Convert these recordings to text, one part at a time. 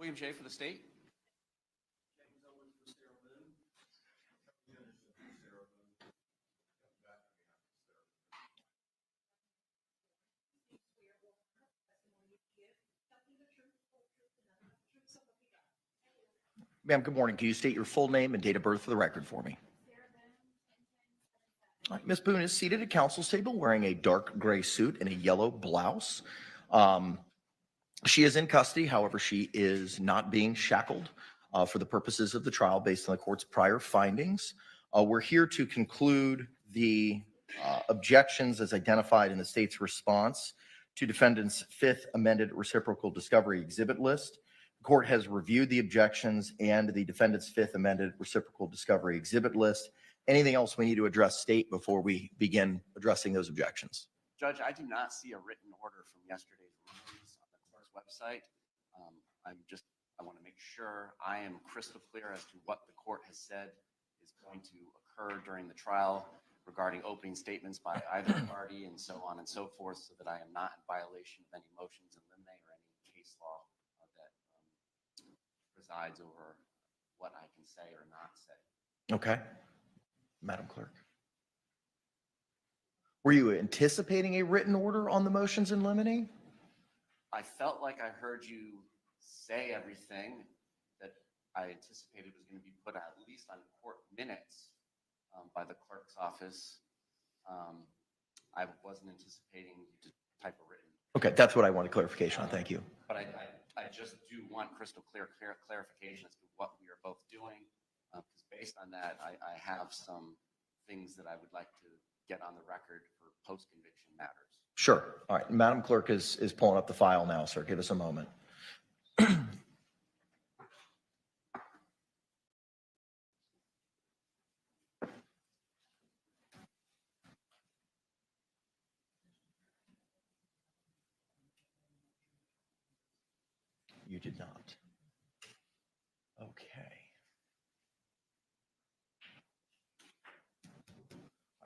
William Shea for the state. Ma'am, good morning. Can you state your full name and date of birth for the record for me? All right, Ms. Boone is seated at counsel's table wearing a dark gray suit and a yellow blouse. She is in custody. However, she is not being shackled for the purposes of the trial based on the court's prior findings. We're here to conclude the objections as identified in the state's response to defendant's fifth amended reciprocal discovery exhibit list. The court has reviewed the objections and the defendant's fifth amended reciprocal discovery exhibit list. Anything else we need to address, state, before we begin addressing those objections? Judge, I do not see a written order from yesterday's rulings on the court's website. I want to make sure I am crystal clear as to what the court has said is going to occur during the trial regarding opening statements by either party and so on and so forth, so that I am not in violation of any motions in limine or any case law that presides over what I can say or not say. Okay. Madam Clerk. Were you anticipating a written order on the motions in limine? I felt like I heard you say everything that I anticipated was going to be put at least on court minutes by the clerk's office. I wasn't anticipating to type a written. Okay, that's what I wanted clarification on. Thank you. But I just do want crystal clear clarification as to what we are both doing. Because based on that, I have some things that I would like to get on the record for post-conviction matters. Sure. All right. Madam Clerk is pulling up the file now, sir. Give us a moment. You did not. Okay.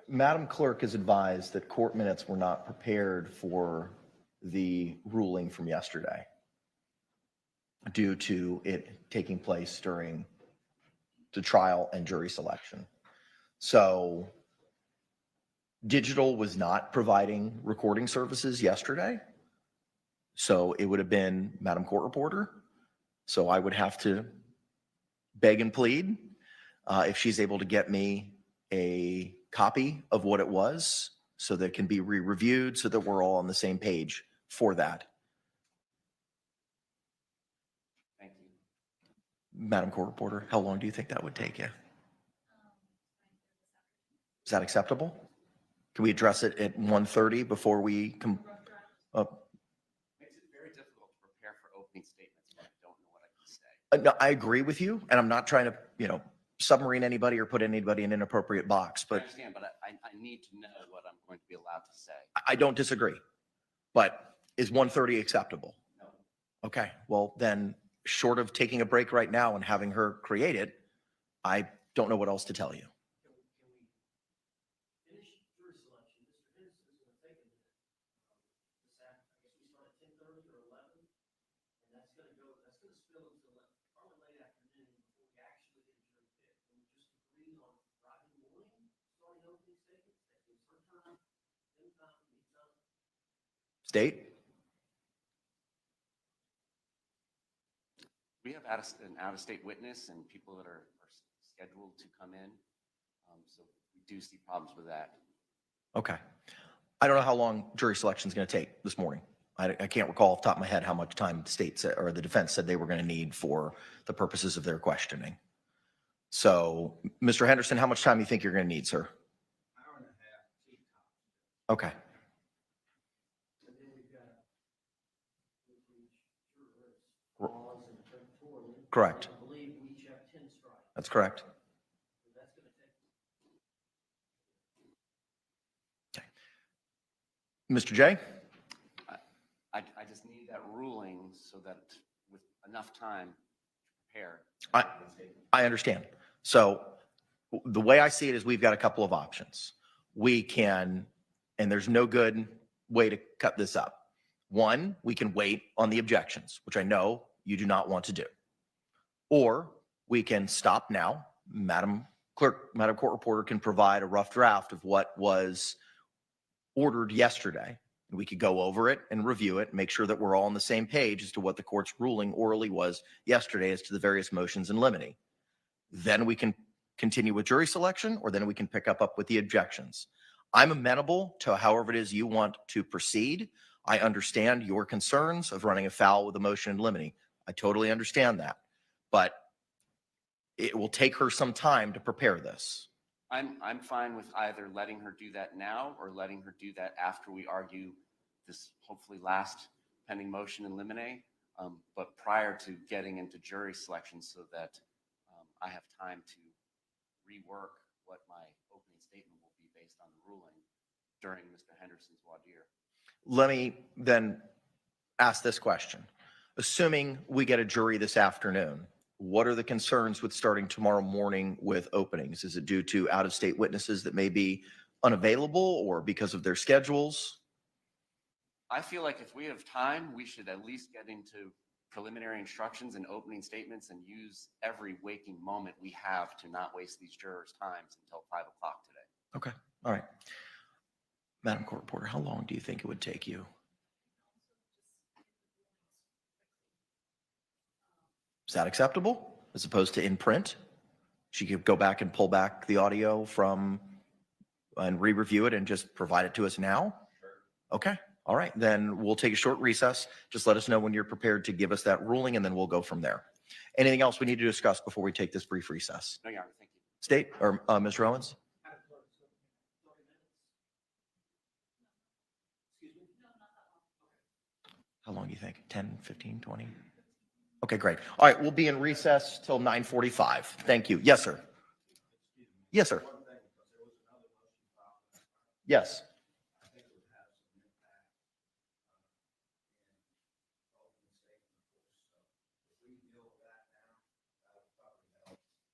Madam Clerk is advised that court minutes were not prepared for the ruling from yesterday due to it taking place during the trial and jury selection. So digital was not providing recording services yesterday. So it would have been Madam Court Reporter. So I would have to beg and plead if she's able to get me a copy of what it was so that it can be re-reviewed so that we're all on the same page for that. Thank you. Madam Court Reporter, how long do you think that would take you? Is that acceptable? Can we address it at 1:30 before we Makes it very difficult to prepare for opening statements when I don't know what I can say. No, I agree with you, and I'm not trying to, submarine anybody or put anybody in an inappropriate box, I but understand, but I need to know what I'm going to be allowed to say. I don't disagree. But is 1:30 acceptable? No. Okay, well then, short of taking a break right now and having her create it, I don't know what else to tell you. State? We have an out-of-state witness and people that are scheduled to come in. So we do see problems with that. Okay. I don't know how long jury selection is going to take this morning. I can't recall off the top of my head how much time the state said, or the defense said they were going to need for the purposes of their questioning. So, Mr. Henderson, how much time do you think you're going to need, sir? Hour and a half. Okay. Correct. I believe we each have 10 strikes. That's correct. That's going to take. Okay. Mr. J? I just need that ruling so that with enough time to prepare. I understand. So the way I see it is we've got a couple of options. We can, and there's no good way to cut this up. One, we can wait on the objections, which I know you do not want to do. Or we can stop now. Madam Clerk, Madam Court Reporter can provide a rough draft of what was ordered yesterday. We could go over it and review it, make sure that we're all on the same page as to what the court's ruling orally was yesterday as to the various motions in limine. Then we can continue with jury selection, or then we can pick up with the objections. I'm amenable to however it is you want to proceed. I understand your concerns of running afoul with a motion in limine. I totally understand that. But it will take her some time to prepare this. I'm fine with either letting her do that now or letting her do that after we argue this hopefully last pending motion in limine, but prior to getting into jury selection so that I have time to rework what my opening statement will be based on the ruling during Mr. Henderson's voir dire. Let me then ask this question. Assuming we get a jury this afternoon, what are the concerns with starting tomorrow morning with openings? Is it due to out-of-state witnesses that may be unavailable or because of their schedules? I feel like if we have time, we should at least get into preliminary instructions and opening statements and use every waking moment we have to not waste these jurors' times until 5 o'clock today. Okay. All right. Madam Court Reporter, how long do you think it would take you? Is that acceptable as opposed to in print? She could go back and pull back the audio from and re-review it and just provide it to us now? Sure. Okay. All right. Then we'll take a short recess. Just let us know when you're prepared to give us that ruling, and then we'll go from there. Anything else we need to discuss before we take this brief recess? No, Your Honor. Thank you. State or Mr. Owens? How long do you think? 10, 15, 20? Okay, great. All right, we'll be in recess till 9:45. Thank you. Yes, sir. Yes, sir. Yes.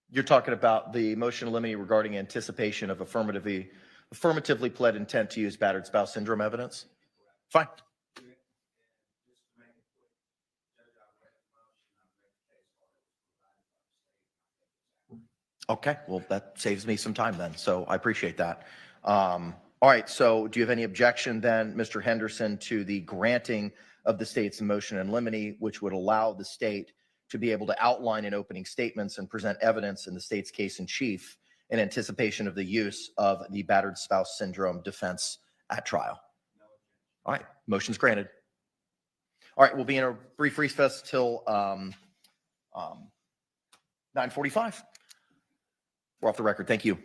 You're talking about the motion in limine regarding anticipation of affirmatively pled intent to use battered spouse syndrome evidence? Fine. Okay, well, that saves me some time then, so I appreciate that. All right, so do you have any objection then, Mr. Henderson, to the granting of the state's motion in limine, which would allow the state to be able to outline in opening statements and present evidence in the state's case in chief in anticipation of the use of the battered spouse syndrome defense at trial? All right, motion's granted. All right, we'll be in a brief recess till 9:45. We're off the record. Thank you.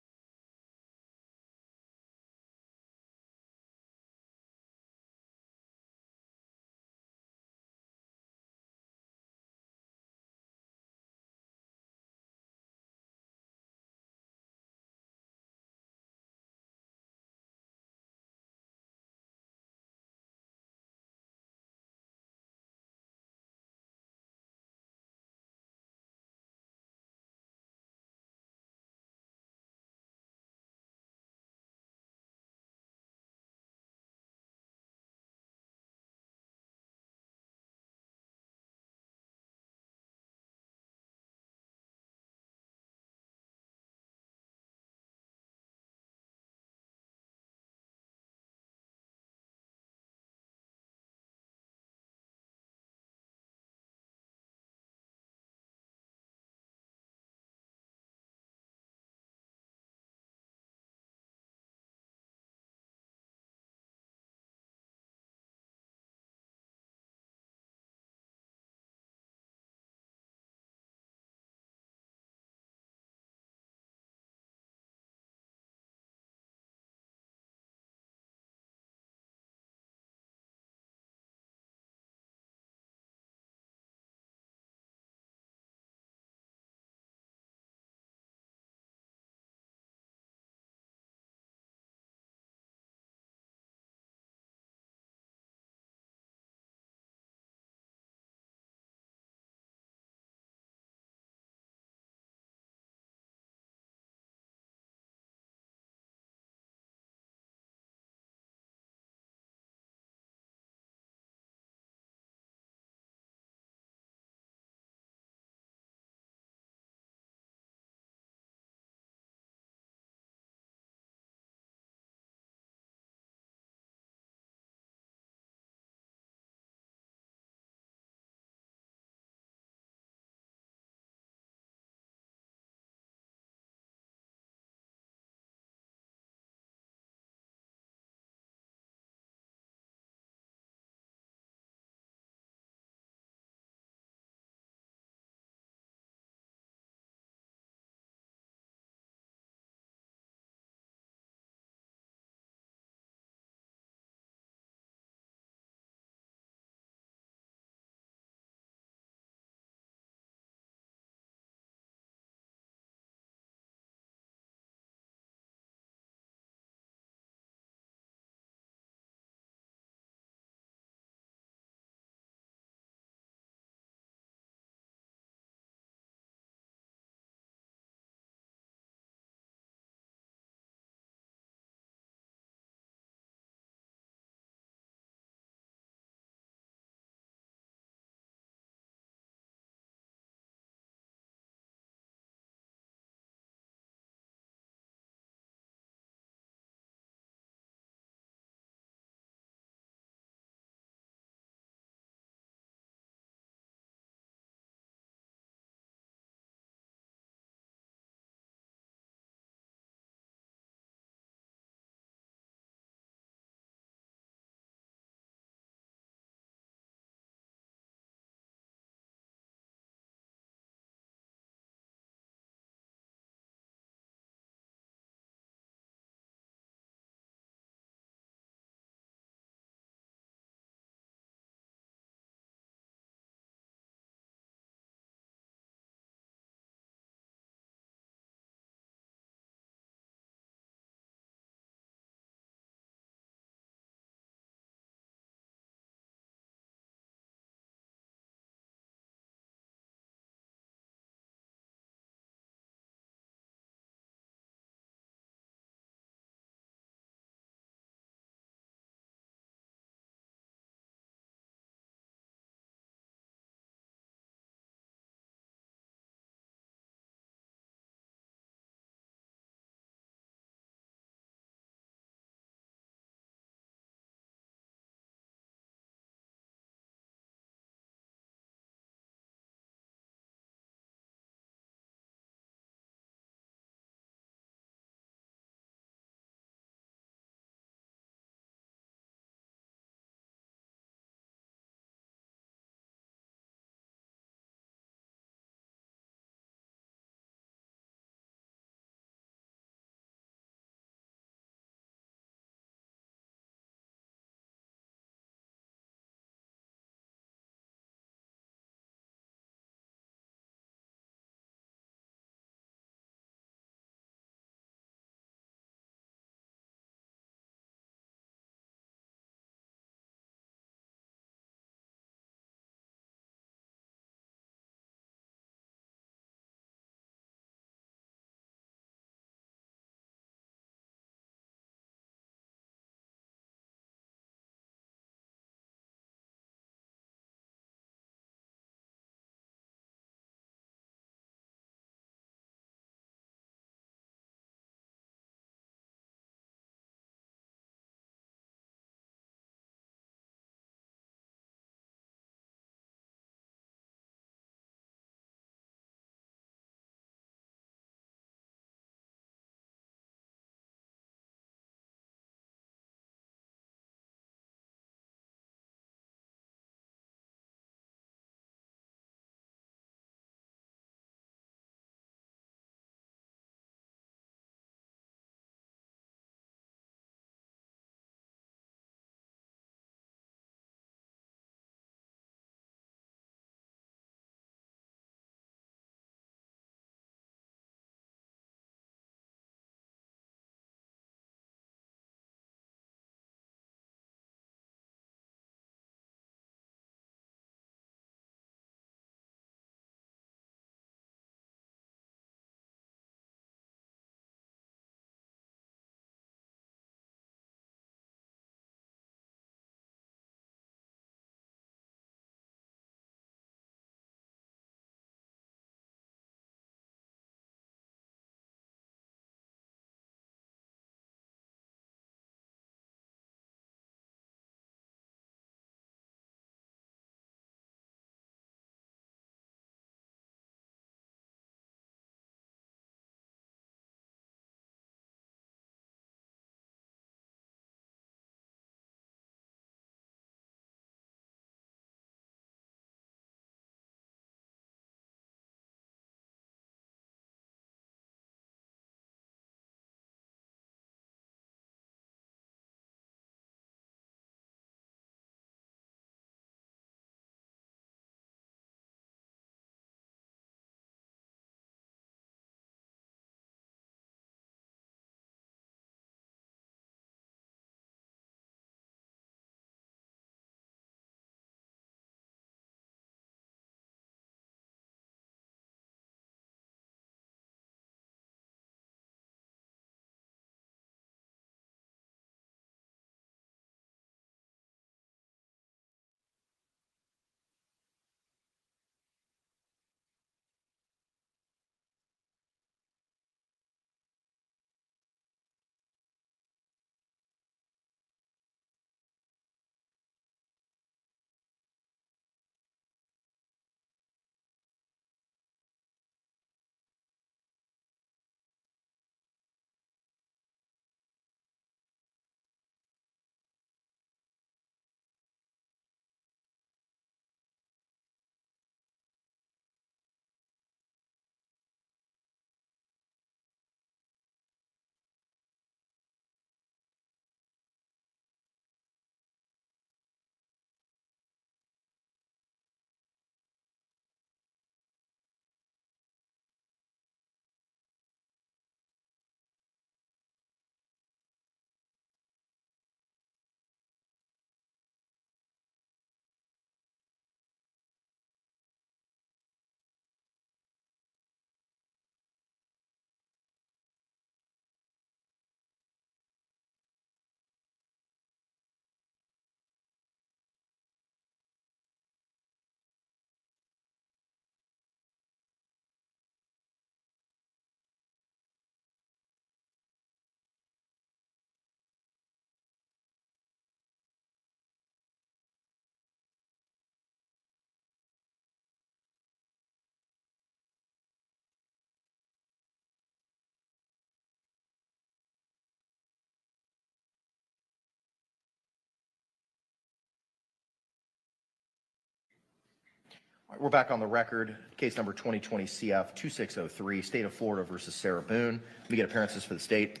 We're back on the record. Case number 2020 CF 2603, State of Florida versus Sarah Boone. Let me get appearances for the state.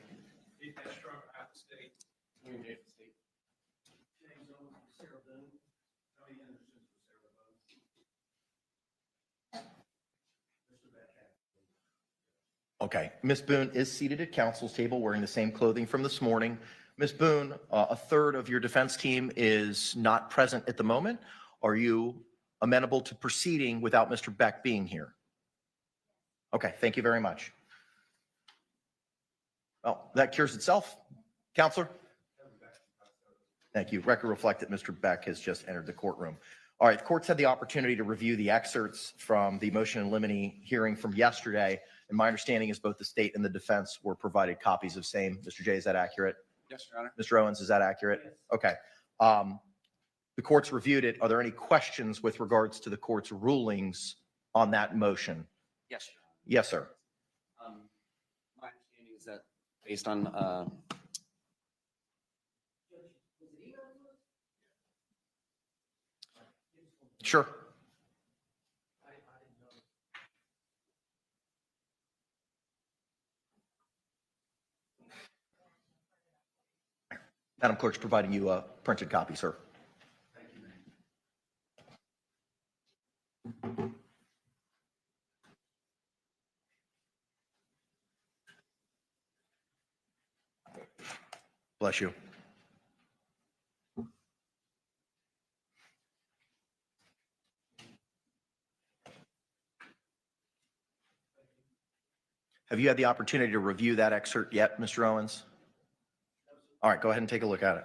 James Owens for Sarah Boone. Tony Anderson for Sarah Boone. Mr. Battered. Okay, Ms. Boone is seated at counsel's table wearing the same clothing from this morning. Ms. Boone, a third of your defense team is not present at the moment. Are you amenable to proceeding without Mr. Beck being here? Okay, thank you very much. Well, that cures itself. Counselor? Thank you. Record reflect that Mr. Beck has just entered the courtroom. All right, the court's had the opportunity to review the excerpts from the motion in limine hearing from yesterday. And my understanding is both the state and the defense were provided copies of same. Mr. J, is that accurate? Yes, Your Honor. Mr. Owens, is that accurate? Yes. Okay. The court's reviewed it. Are there any questions with regards to the court's rulings on that motion? Yes, Your Honor. Yes, sir. My understanding is that based on, Judge, was it emailed to us? Sure. I didn't know. Madam Clerk's providing you a printed copy, sir. Thank you, ma'am. Bless you. Have you had the opportunity to review that excerpt yet, Mr. Owens? All right, go ahead and take a look at it.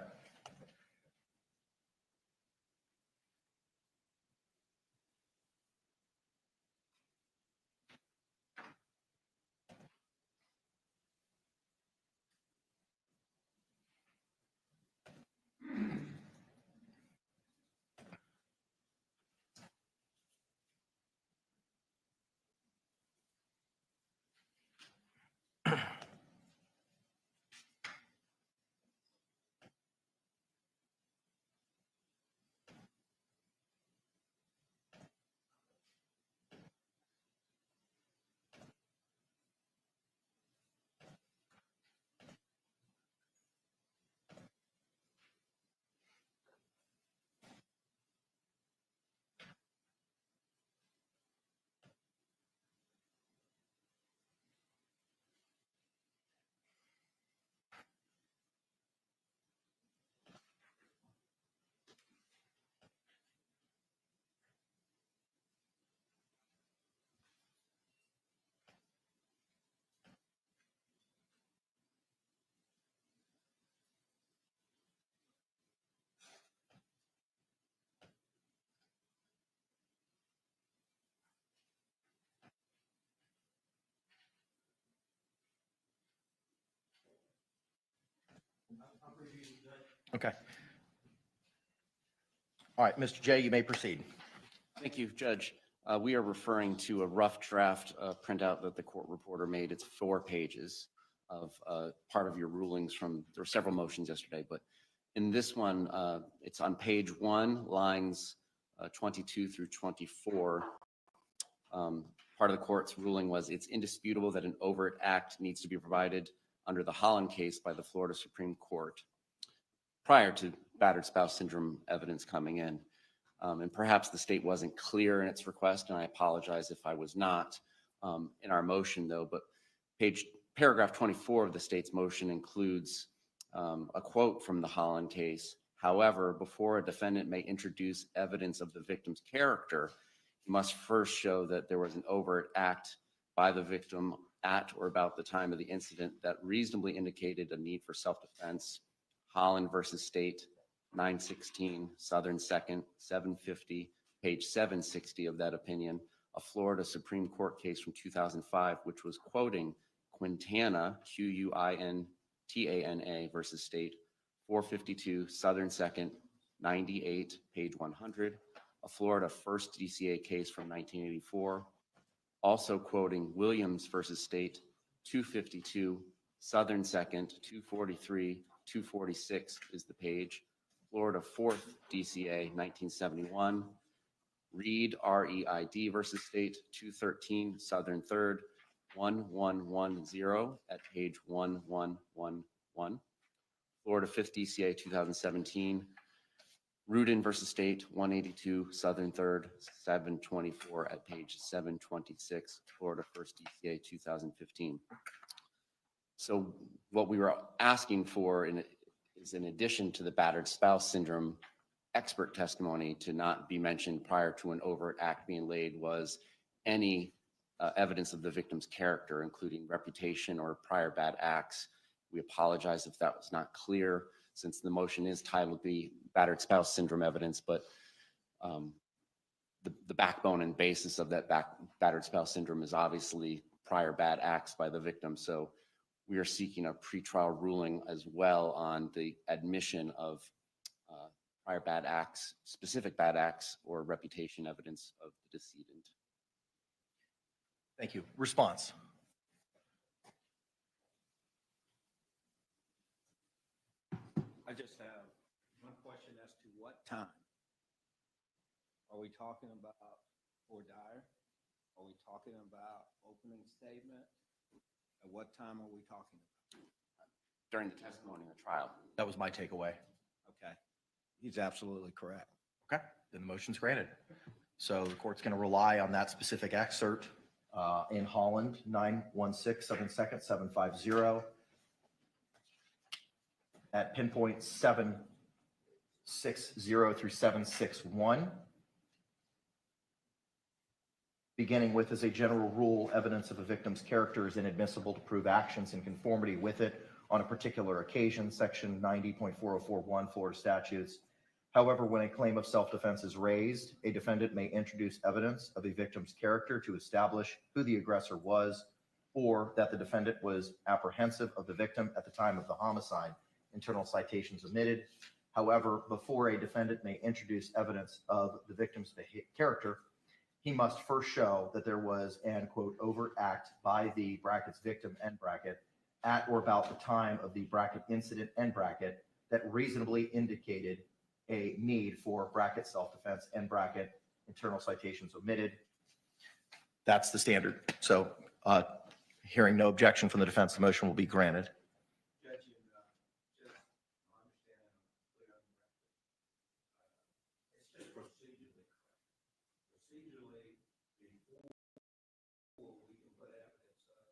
Okay. All right, Mr. J, you may proceed. thank you, Judge. We are referring to a rough draft printout that the court reporter made. It's 4 pages of part of your rulings from, there were several motions yesterday, but in this one, it's on page 1, lines 22 through 24. Part of the court's ruling was it's indisputable that an overt act needs to be provided under the Holland case by the Florida Supreme Court prior to battered spouse syndrome evidence coming in. And perhaps the state wasn't clear in its request, and I apologize if I was not in our motion though, but paragraph 24 of the state's motion includes a quote from the Holland case. However, before a defendant may introduce evidence of the victim's character, he must first show that there was an overt act by the victim at or about the time of the incident that reasonably indicated a need for self-defense. Holland versus State, 916 Southern 2nd, 750, page 760 of that opinion, a Florida Supreme Court case from 2005, which was quoting Quintana, Quintana versus State, 452 Southern 2nd, 98, page 100, a Florida first DCA case from 1984, also quoting Williams versus State, 252 Southern 2nd, 243, 246 is the page, Florida 4th DCA 1971, Reed, R-E-I-D versus State, 213 Southern 3rd, 1110 at page 1111. Florida 50 CA 2017. Rudin versus State, 182 Southern 3rd, 724 at page 726, Florida 1st DCA 2015. So what we were asking for is in addition to the battered spouse syndrome expert testimony to not be mentioned prior to an overt act being laid was any evidence of the victim's character, including reputation or prior bad acts. We apologize if that was not clear, since the motion is titled the battered spouse syndrome evidence, but the backbone and basis of that battered spouse syndrome is obviously prior bad acts by the victim. So we are seeking a pretrial ruling as well on the admission of prior bad acts, specific bad acts, or reputation evidence of the decedent. Thank you. Response. I just have one question as to what time. Are we talking about for Dyer? Are we talking about opening statement? At what time are we talking about? During the testimony in the trial. That was my takeaway. Okay, he's absolutely correct. Okay, then the motion's granted. So the court's going to rely on that specific excerpt in Holland, 916-7-2-750 at pinpoint 760 through 761. Beginning with, as a general rule, evidence of a victim's character is inadmissible to prove actions in conformity with it on a particular occasion, section 90.4041 Florida statutes. However, when a claim of self-defense is raised, a defendant may introduce evidence of a victim's character to establish who the aggressor was, or that the defendant was apprehensive of the victim at the time of the homicide. Internal citations omitted. However, before a defendant may introduce evidence of the victim's character, he must first show that there was an, quote, overt act by the brackets victim, end bracket, at or about the time of the bracket incident, end bracket, that reasonably indicated a need for bracket self-defense, end bracket, internal citations omitted. That's the standard. So hearing no objection from the defense, the motion will be granted. Judge, just my understanding, clear on the record. It's just procedurally correct. Procedurally, before we can put evidence of that,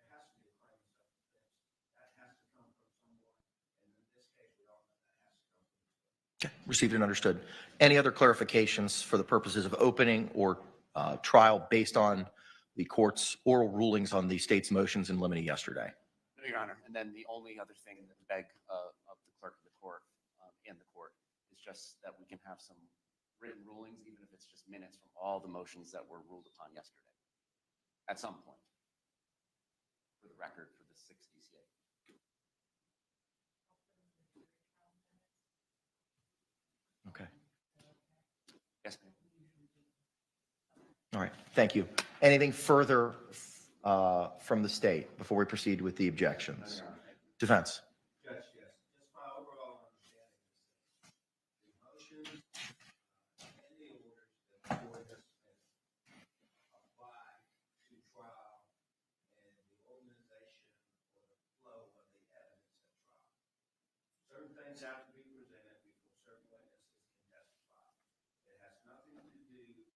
there has to be a claim of self-defense. That has to come from someone, and in this case, we all know that has to come from the state. Okay, received and understood. Any other clarifications for the purposes of opening or trial based on the court's oral rulings on the state's motions in limine yesterday? No, Your Honor. And then the only other thing that beg of the clerk of the court and the court is just that we can have some written rulings, even if it's just minutes from all the motions that were ruled upon yesterday, at some point, for the record, for the 6th DCA. Okay. Yes, ma'am. All right, thank you. Anything further from the state before we proceed with the objections? Defense. Judge, yes, just my overall understanding is that the motions and the orders that the court has apply to trial and the organization or the flow of the evidence at trial. Certain things have to be presented before certain witnesses can testify. It has nothing to do with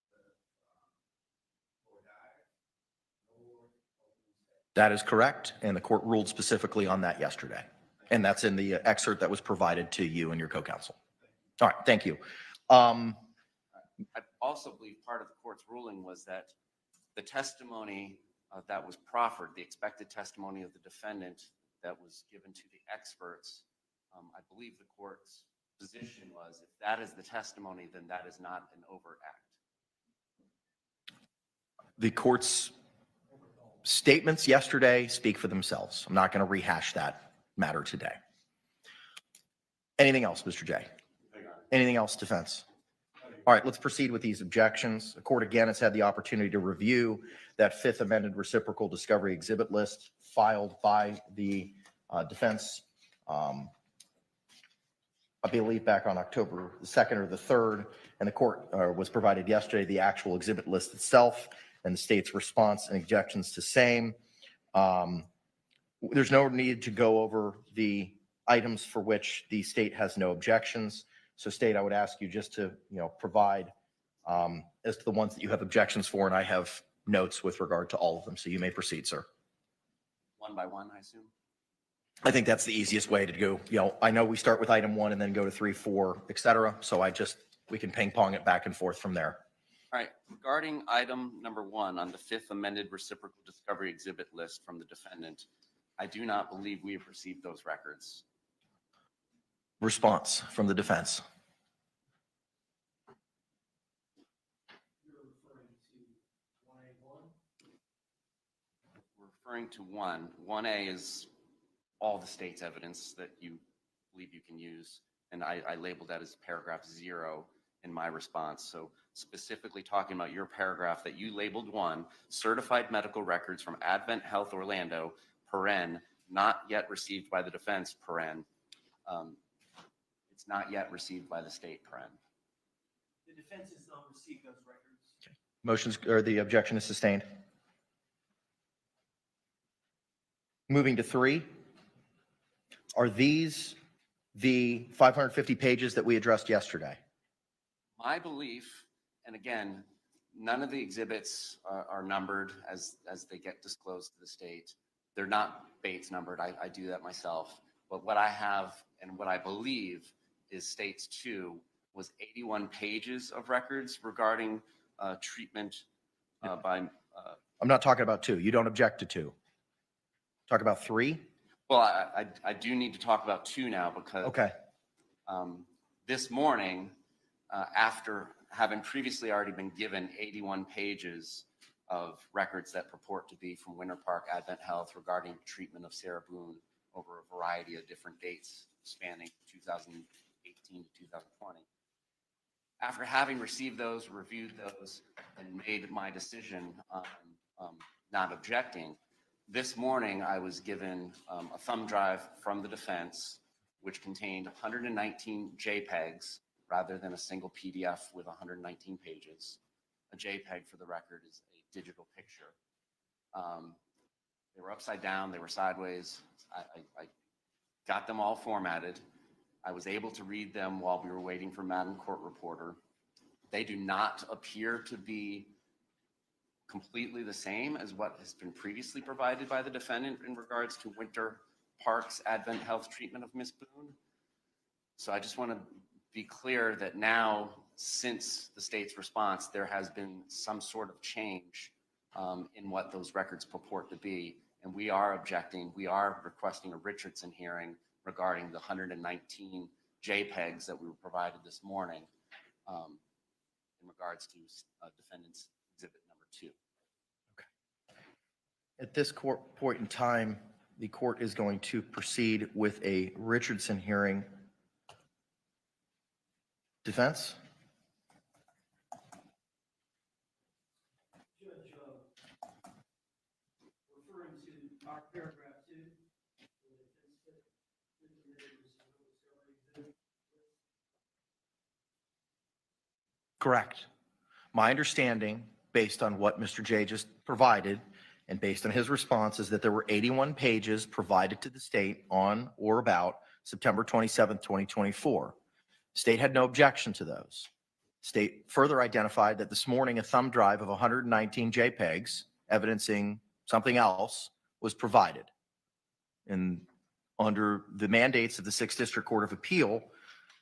Lord Dyer nor opening statement. That is correct, and the court ruled specifically on that yesterday. And that's in the excerpt that was provided to you and your co-counsel. All right, thank you. I also believe part of the court's ruling was that the testimony that was proffered, the expected testimony of the defendant that was given to the experts, I believe the court's position was if that is the testimony, then that is not an overt act. The court's statements yesterday speak for themselves. I'm not going to rehash that matter today. Anything else, Mr. J? Anything else, defense? All right, let's proceed with these objections. The court again has had the opportunity to review that fifth amended reciprocal discovery exhibit list filed by the defense I believe back on October the 2nd or the 3rd, and the court was provided yesterday the actual exhibit list itself and the state's response and objections to same. There's no need to go over the items for which the state has no objections. So state, I would ask you just to, provide as to the ones that you have objections for, and I have notes with regard to all of them. So you may proceed, sir. One by one, I assume? I think that's the easiest way to go. I know we start with item 1 and then go to 3, 4, et cetera. So we can ping pong it back and forth from there. All right, regarding item number 1 on the 5th amended reciprocal discovery exhibit list from the defendant, I do not believe we have received those records. Response from the defense. You're referring to 1A1? We're referring to 1. 1A is all the state's evidence that you believe you can use, and I labeled that as paragraph 0 in my response. So specifically talking about your paragraph that you labeled 1, certified medical records from Advent Health Orlando, paren, not yet received by the defense, paren. It's not yet received by the state, paren. The defense has not received those records. Motions or the objection is sustained. Moving to 3. Are these the 550 pages that we addressed yesterday? My belief, and again, none of the exhibits are numbered as they get disclosed to the state. They're not Bates numbered. I do that myself. But what I have and what I believe is states 2 was 81 pages of records regarding treatment by. I'm not talking about 2. You don't object to 2. Talk about 3. Well, I do need to talk about 2 now because Okay. This morning, after having previously already been given 81 pages of records that purport to be from Winter Park Advent Health regarding treatment of Sarah Boone over a variety of different dates spanning 2018 to 2020. After having received those, reviewed those, and made my decision on not objecting, this morning I was given a thumb drive from the defense, which contained 119 JPEGs rather than a single PDF with 119 pages. A JPEG, for the record, is a digital picture. They were upside down, they were sideways. I got them all formatted. I was able to read them while we were waiting for Madam Court Reporter. They do not appear to be completely the same as what has been previously provided by the defendant in regards to Winter Park's Advent Health treatment of Miss Boone. So I just want to be clear that now, since the state's response, there has been some sort of change in what those records purport to be. And we are objecting. We are requesting a Richardson hearing regarding the 119 JPEGs that we were provided this morning in regards to defendant's exhibit number 2. At this point in time, the court is going to proceed with a Richardson hearing. Defense? Judge, referring to our paragraph 2, where the defense Correct. My understanding, based on what Mr. J just provided, and based on his response, is that there were 81 pages provided to the state on or about September 27th, 2024. State had no objection to those. State further identified that this morning a thumb drive of 119 JPEGs evidencing something else was provided. And under the mandates of the 6th District Court of Appeal,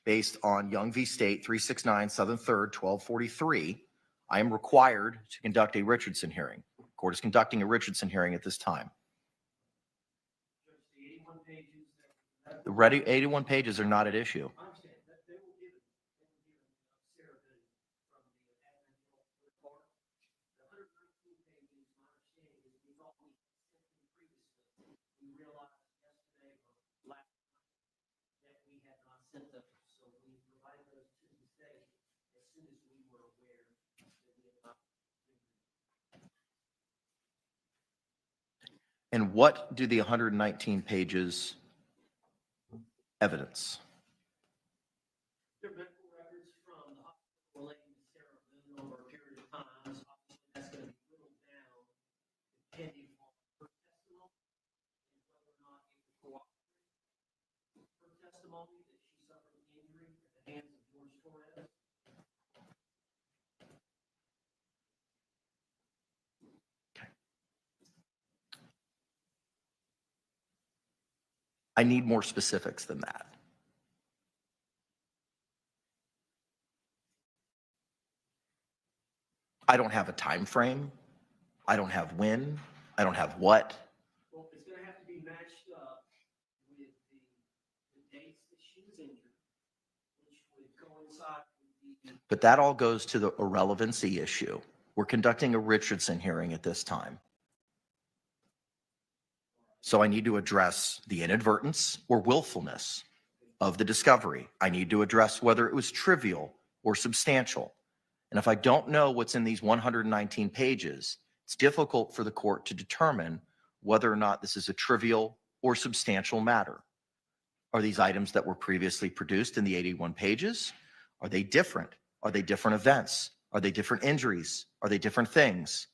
based on Young v. State 369 Southern 3rd 1243, I am required to conduct a Richardson hearing. The court is conducting a Richardson hearing at this time. Judge, the 81 pages that The ready 81 pages are not at issue. I understand that they were given Sarah Boone from the Advent Health report. The 119 pages, my understanding is we thought we sent them previously. We realized yesterday or last night that we had not sent them. So we provided those to the state as soon as we were aware that we had not. And what do the 119 pages evidence? There are medical records from the hospital relating to Sarah Boone over a period of time. So obviously, that's going to be whittled down depending on her testimony and whether or not it would cooperate. Her testimony that she suffered an injury at the hands of Jorge Torres. I need more specifics than that. I don't have a time frame. I don't have when. I don't have what. Well, it's going to have to be matched up with the dates that she was injured, which would coincide with the. But that all goes to the irrelevancy issue. We're conducting a Richardson hearing at this time. So I need to address the inadvertence or willfulness of the discovery. I need to address whether it was trivial or substantial. And if I don't know what's in these 119 pages, it's difficult for the court to determine whether or not this is a trivial or substantial matter. Are these items that were previously produced in the 81 pages? Are they different? Are they different events? Are they different injuries? Are they different things?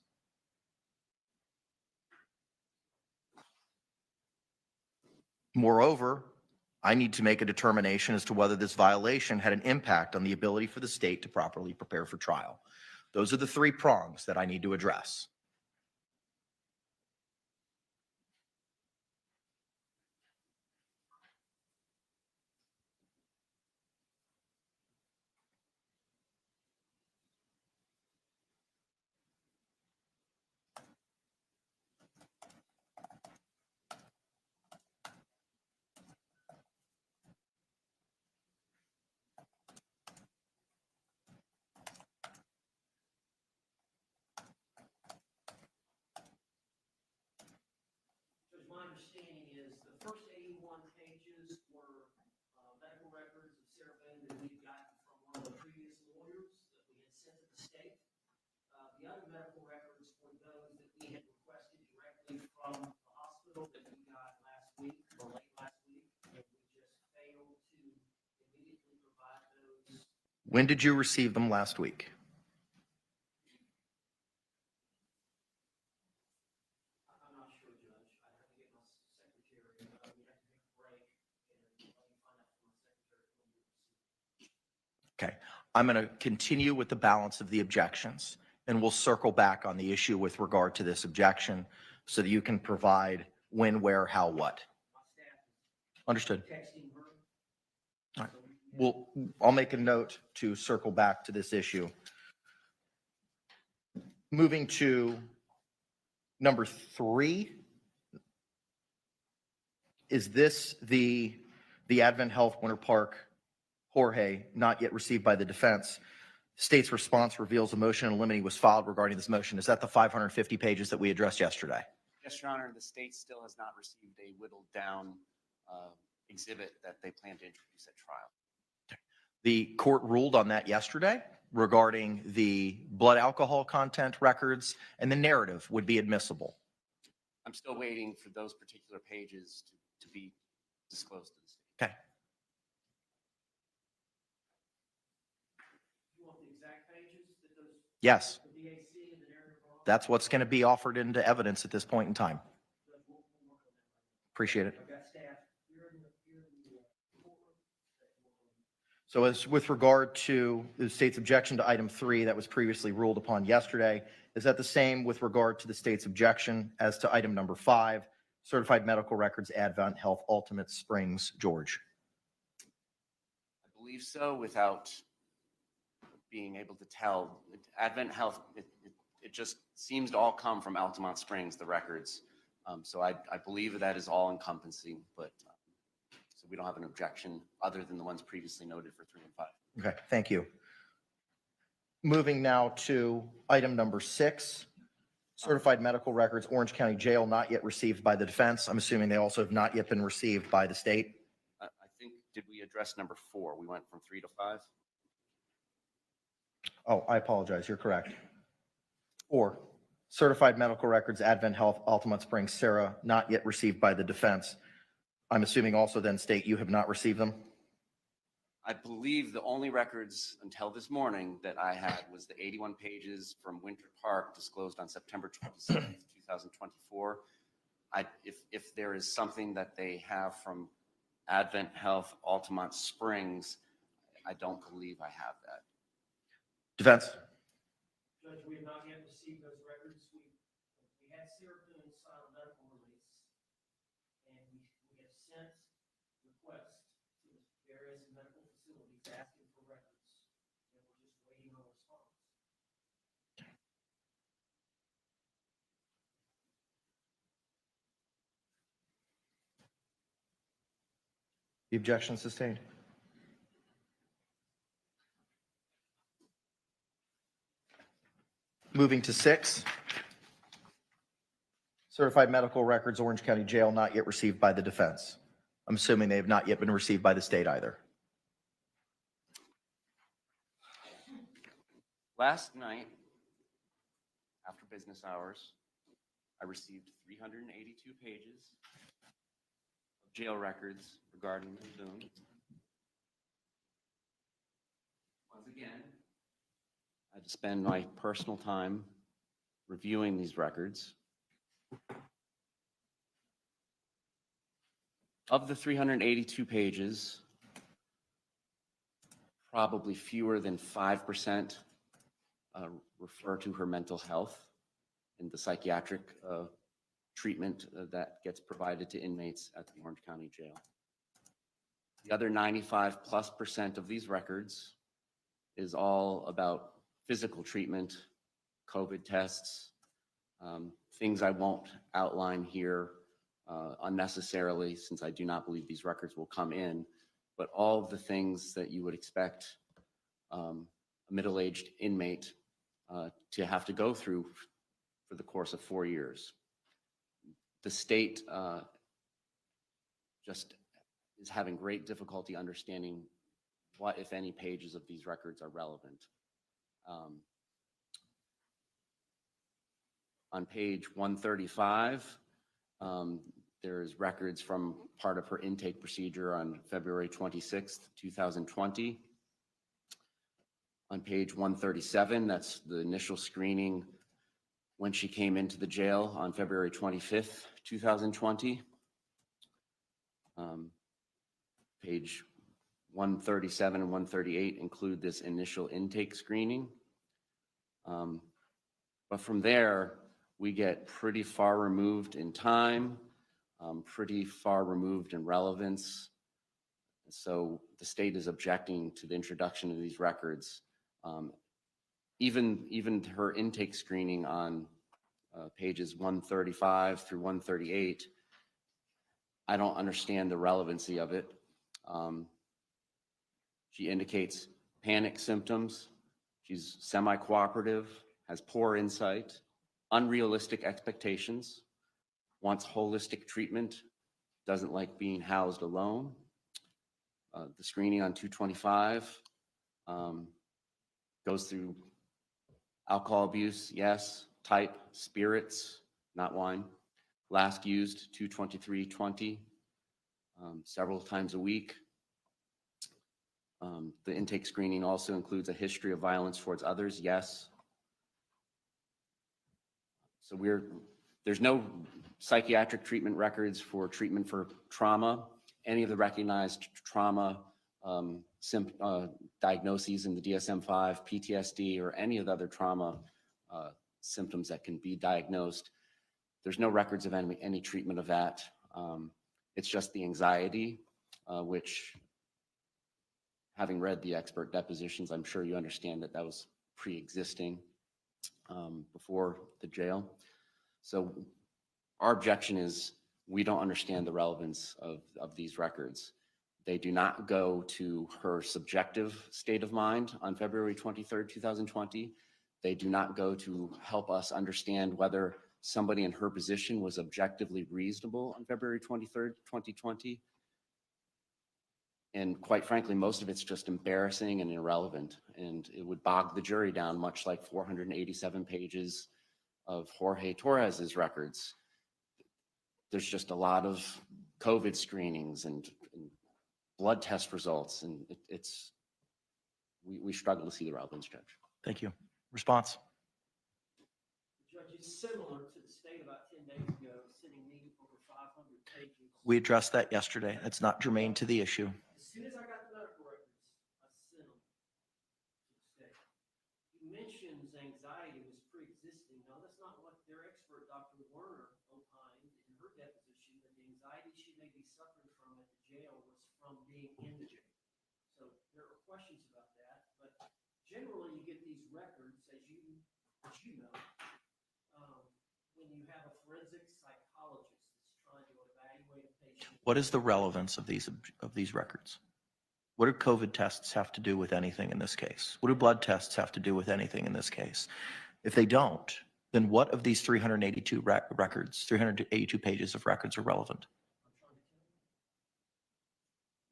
Moreover, I need to make a determination as to whether this violation had an impact on the ability for the state to properly prepare for trial. Those are the three prongs that I need to address. My understanding is the first 81 pages were medical records of Sarah Boone that we had gotten from one of the previous lawyers that we had sent to the state. The other medical records were those that we had requested directly from the hospital that we got last week or late last week, and we just failed to immediately provide those. When did you receive them last week? I'm not sure, Judge. I have to get my secretary. We have to take a break and let me find out from my secretary when we receive it. Okay, I'm going to continue with the balance of the objections, and we'll circle back on the issue with regard to this objection so that you can provide when, where, how, what. My staff is Understood. texting her. All right. I'll make a note to circle back to this issue. Moving to number 3. Is this the Advent Health Winter Park Jorge not yet received by the defense? State's response reveals a motion in limine was filed regarding this motion. Is that the 550 pages that we addressed yesterday? Yes, Your Honor, the state still has not received a whittled down exhibit that they plan to introduce at trial. The court ruled on that yesterday regarding the blood alcohol content records, and the narrative would be admissible. I'm still waiting for those particular pages to be disclosed to the state. Okay. You want the exact pages that those, Yes, the BAC and the narrative are on? that's what's going to be offered into evidence at this point in time. Judge, we'll work on that right now. Appreciate it. I've got staff here in the courtroom. So as with regard to the state's objection to item 3 that was previously ruled upon yesterday, is that the same with regard to the state's objection as to item number 5, certified medical records, Advent Health, Ultimate Springs, George? I believe so, without being able to tell. Advent Health, it just seems to all come from Altamont Springs, the records. So I believe that is all encompassing, but so we don't have an objection other than the ones previously noted for 3 and 5. Okay, thank you. Moving now to item number 6, certified medical records, Orange County Jail, not yet received by the defense. I'm assuming they also have not yet been received by the state. I think, did we address number 4? We went from 3 to 5? Oh, I apologize. You're correct. Or certified medical records, Advent Health, Altamont Springs, Sarah, not yet received by the defense. I'm assuming also then state you have not received them? I believe the only records until this morning that I had was the 81 pages from Winter Park disclosed on September 27th, 2024. If there is something that they have from Advent Health, Altamont Springs, I don't believe I have that. Defense. Judge, we have not yet received those records. We had Sarah Boone sign a medical release, and we have sent requests to various medical facilities asking for records, and we're just waiting on a response. The objection sustained. Moving to 6. Certified medical records, Orange County Jail, not yet received by the defense. I'm assuming they have not yet been received by the state either. Last night, after business hours, I received 382 pages of jail records regarding Boone. Once again, I had to spend my personal time reviewing these records. Of the 382 pages, probably fewer than 5% refer to her mental health and the psychiatric treatment that gets provided to inmates at the Orange County Jail. The other 95+% of these records is all about physical treatment, COVID tests, things I won't outline here unnecessarily, since I do not believe these records will come in, but all of the things that you would expect a middle-aged inmate to have to go through for the course of 4 years. The state just is having great difficulty understanding what, if any, pages of these records are relevant. On page 135, there's records from part of her intake procedure on February 26th, 2020. On page 137, that's the initial screening when she came into the jail on February 25th, 2020. Page 137 and 138 include this initial intake screening. But from there, we get pretty far removed in time, pretty far removed in relevance. So the state is objecting to the introduction of these records. Even her intake screening on pages 135 through 138, I don't understand the relevancy of it. She indicates panic symptoms. She's semi-cooperative, has poor insight, unrealistic expectations, wants holistic treatment, doesn't like being housed alone. The screening on 225 goes through alcohol abuse, yes, type, spirits, not wine. Last used 2/23/20, several times a week. The intake screening also includes a history of violence towards others, yes. So there's no psychiatric treatment records for treatment for trauma. Any of the recognized trauma diagnoses in the DSM-5, PTSD, or any of the other trauma symptoms that can be diagnosed, there's no records of any treatment of that. It's just the anxiety, which, having read the expert depositions, I'm sure you understand that that was pre-existing before the jail. So our objection is we don't understand the relevance of these records. They do not go to her subjective state of mind on February 23rd, 2020. They do not go to help us understand whether somebody in her position was objectively reasonable on February 23rd, 2020. And quite frankly, most of it's just embarrassing and irrelevant, and it would bog the jury down, much like 487 pages of Jorge Torres's records. There's just a lot of COVID screenings and blood test results, and we struggle to see the relevance, Judge. Thank you. Response? Judge, it's similar to the state about 10 days ago, sending me over 500 pages. We addressed that yesterday. That's not germane to the issue. As soon as I got the medical records, I sent them to the state. He mentions anxiety was pre-existing. Now, that's not what their expert, Dr. Werner, opined in her deposition, that the anxiety she may be suffering from at the jail was from being in the jail. So there are questions about that, but generally you get these records, as you know, when you have a forensic psychologist that's trying to evaluate a patient. What is the relevance of these records? What do COVID tests have to do with anything in this case? What do blood tests have to do with anything in this case? If they don't, then what of these 382 records, 382 pages of records are relevant?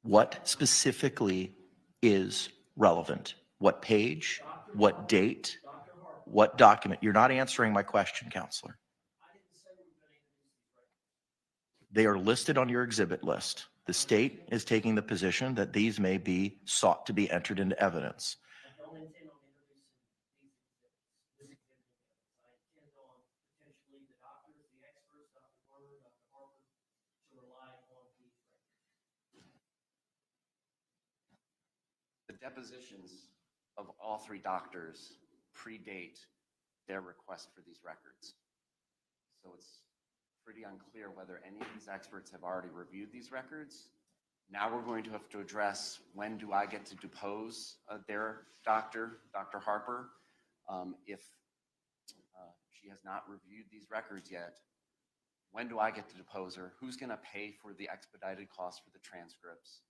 What specifically is relevant? What page? What date? What document? You're not answering my question, counselor. They are listed on your exhibit list. The state is taking the position that these may be sought to be entered into evidence. I don't intend on introducing this exhibit. I intend on potentially the doctors, the experts, Dr. Werner, Dr. Harper, to rely on these records. The depositions of all three doctors predate their request for these records. So it's pretty unclear whether any of these experts have already reviewed these records. Now we're going to have to address, when do I get to depose their doctor, Dr. Harper? If she has not reviewed these records yet, when do I get to depose her? Who's going to pay for the expedited costs for the transcripts?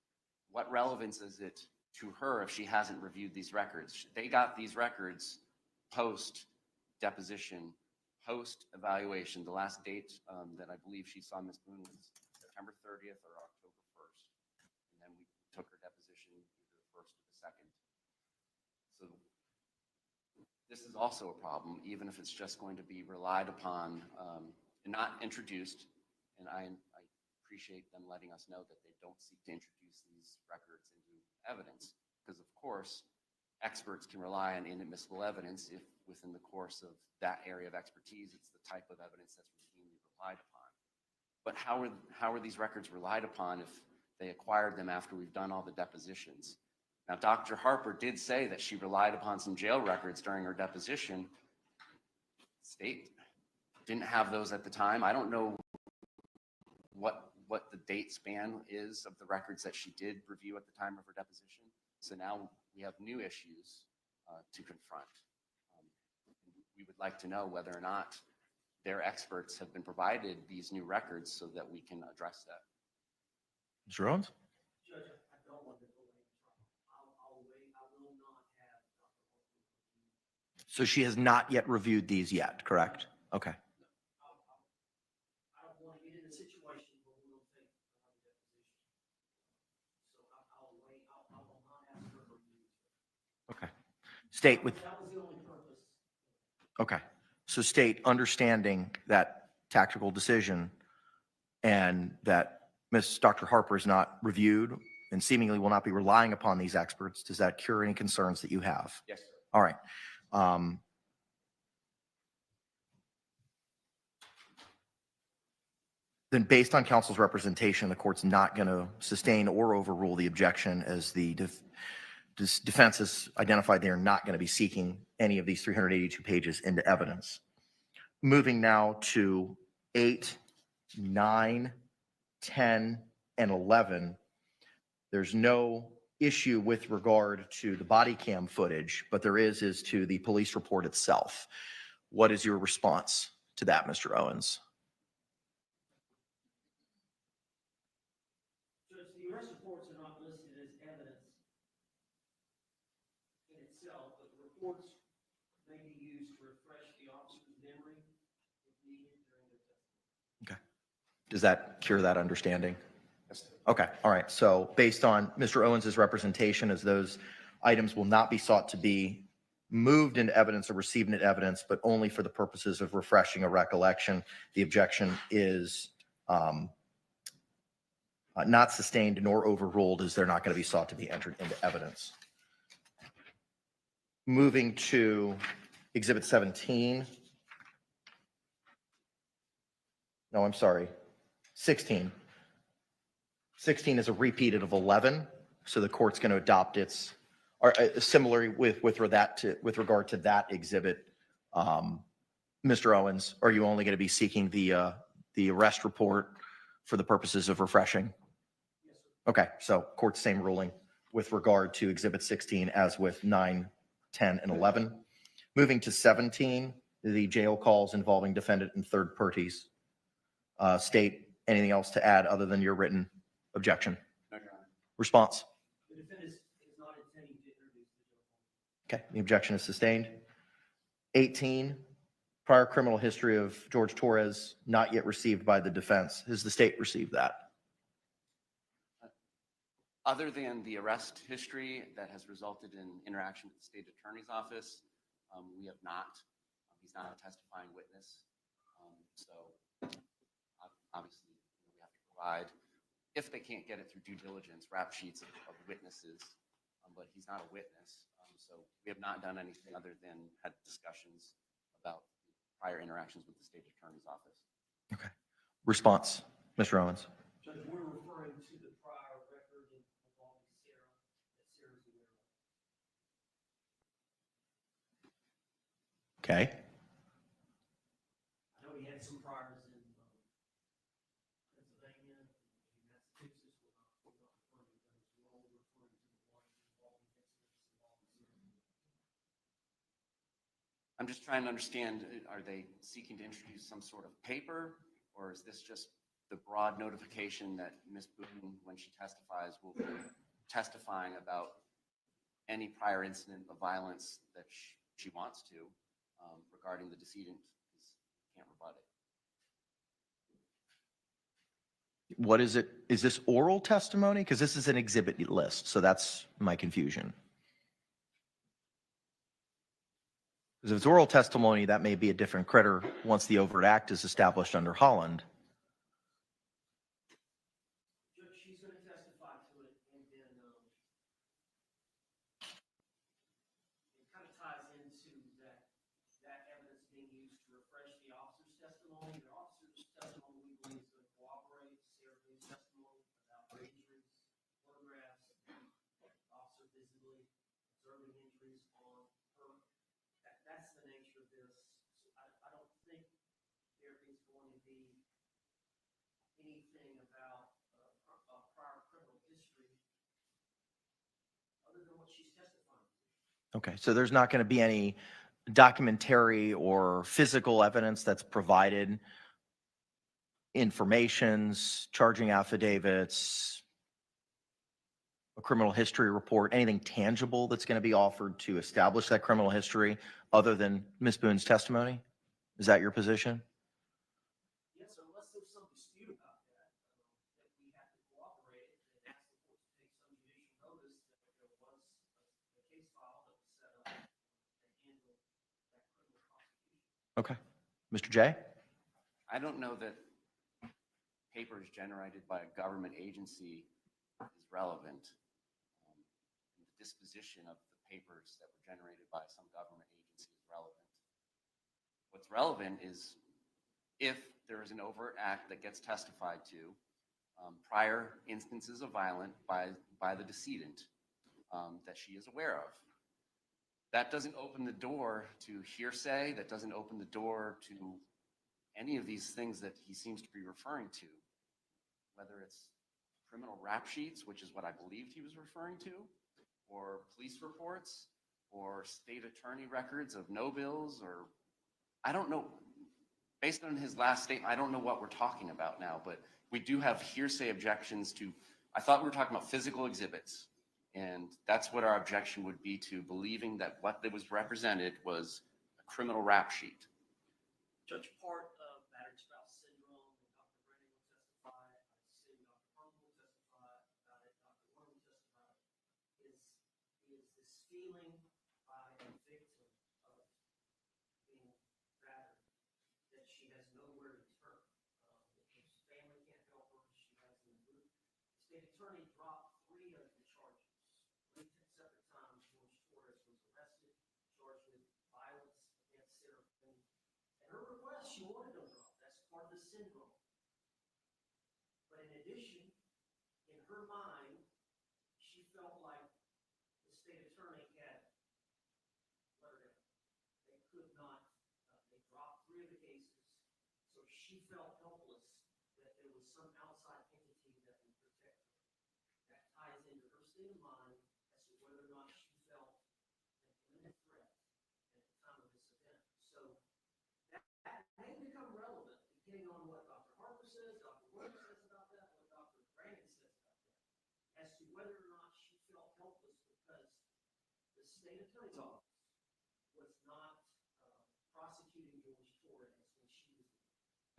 What relevance is it to her if she hasn't reviewed these records? They got these records post deposition, post evaluation. The last date that I believe she saw Ms. Boone was September 30th or October 1st. And then we took her deposition either the 1st or the 2nd. So this is also a problem, even if it's just going to be relied upon and not introduced. And I appreciate them letting us know that they don't seek to introduce these records into evidence, because of course, experts can rely on inadmissible evidence if within the course of that area of expertise, it's the type of evidence that's routinely relied upon. But how are these records relied upon if they acquired them after we've done all the depositions? Now, Dr. Harper did say that she relied upon some jail records during her deposition. State didn't have those at the time. I don't know what the date span is of the records that she did review at the time of her deposition. So now we have new issues to confront. We would like to know whether or not their experts have been provided these new records so that we can address that. Mr. Owens? Judge, I don't want to delay the trial. I'll wait. I will not have Dr. Harper. So she has not yet reviewed these yet, correct? Okay. I don't want to get in a situation where we don't take another deposition. So I'll wait. I will not ask her to review. Okay. State with, That was the only purpose. okay. So state, understanding that tactical decision and that Dr. Harper is not reviewed and seemingly will not be relying upon these experts, does that cure any concerns that you have? Yes, sir. All right. Then based on counsel's representation, the court's not going to sustain or overrule the objection, as the defense has identified they are not going to be seeking any of these 382 pages into evidence. Moving now to 8, 9, 10, and 11. There's no issue with regard to the body cam footage, but there is to the police report itself. What is your response to that, Mr. Owens? Judge, the arrest reports are not listed as evidence in itself, but the reports may be used to refresh the officer's memory if needed during the testimony. Okay. Does that cure that understanding? Yes, sir. Okay. All right. So based on Mr. Owens's representation, as those items will not be sought to be moved into evidence or received into evidence, but only for the purposes of refreshing a recollection, the objection is not sustained nor overruled, as they're not going to be sought to be entered into evidence. Moving to Exhibit 17. No, I'm sorry, 16. 16 is a repeat of 11, so the court's going to adopt its, or similarly with regard to that exhibit. Mr. Owens, are you only going to be seeking the arrest report for the purposes of refreshing? Yes, sir. Okay, so court's same ruling with regard to Exhibit 16 as with 9, 10, and 11. Moving to 17, the jail calls involving defendant and third parties. State, anything else to add other than your written objection? No, Your Honor. Response? The defendant is not intending to introduce the jail call. Okay, the objection is sustained. 18, prior criminal history of Jorge Torres not yet received by the defense. Has the state received that? Other than the arrest history that has resulted in interaction with the state attorney's office, we have not. He's not a testifying witness. So obviously we have to provide, if they can't get it through due diligence, rap sheets of witnesses, but he's not a witness. So we have not done anything other than had discussions about prior interactions with the state attorney's office. Okay. Response, Mr. Owens? Judge, we're referring to the prior record involving Sarah, that Sarah's aware of. Okay. I know he had some priors in Pennsylvania, and Massachusetts. We're not referring to those. We're only referring to the ones involving incidents involving Sarah. I'm just trying to understand, are they seeking to introduce some sort of paper, or is this just the broad notification that Ms. Boone, when she testifies, will be testifying about any prior incident of violence that she wants to regarding the decedent, because can't rebut it. What is it? Is this oral testimony? Because this is an exhibit list, so that's my confusion. Because if it's oral testimony, that may be a different critter once the overt act is established under Holland. Judge, she's going to testify to it, and then it kind of ties into that evidence being used to refresh the officer's testimony. The officer's testimony, we believe, is going to cooperate Sarah Boone's testimony about her injuries, photographs, officer visibly observing injuries on her. That's the nature of this. So I don't think there is going to be anything about prior criminal history other than what she's testifying to. Okay, so there's not going to be any documentary or physical evidence that's provided, informations, charging affidavits, a criminal history report, anything tangible that's going to be offered to establish that criminal history other than Ms. Boone's testimony? Is that your position? Yes, unless there's some dispute about that, that we have to cooperate and ask the court to take some judicial notice that there was a case file that was set up and handle that criminal prosecution. Okay. Mr. J? I don't know that papers generated by a government agency is relevant. The disposition of the papers that were generated by some government agency is relevant. What's relevant is if there is an overt act that gets testified to, prior instances of violence by the decedent that she is aware of. That doesn't open the door to hearsay. That doesn't open the door to any of these things that he seems to be referring to, whether it's criminal rap sheets, which is what I believed he was referring to, or police reports, or state attorney records of no bills, or I don't know. Based on his last statement, I don't know what we're talking about now, but we do have hearsay objections to, I thought we were talking about physical exhibits, and that's what our objection would be to believing that what was represented was a criminal rap sheet. Judge, part of battered spouse syndrome, and Dr. Brennan will testify, I assume Dr. Crump will testify about it, Dr. Warren will testify, is this feeling by a victim of being battered, that she has nowhere to turn. If her family can't help her, she has no root, attorney dropped 3 of the charges. 3 separate times, George Torres was arrested, charged with violence against Sarah Boone. At her request, she wanted them dropped. That's part of the syndrome. But in addition, in her mind, she felt like the state attorney had let her down. They could not, they dropped 3 of the cases, so she felt helpless that there was some outside entity that would protect her. That ties into her state of mind as to whether or not she felt an imminent threat at the time of this event. So that may become relevant depending on what Dr. Harper says, Dr. Williams says about that, what Dr. Brandon says about that, as to whether or not she felt helpless because the state attorney's office was not prosecuting George Torres when she was.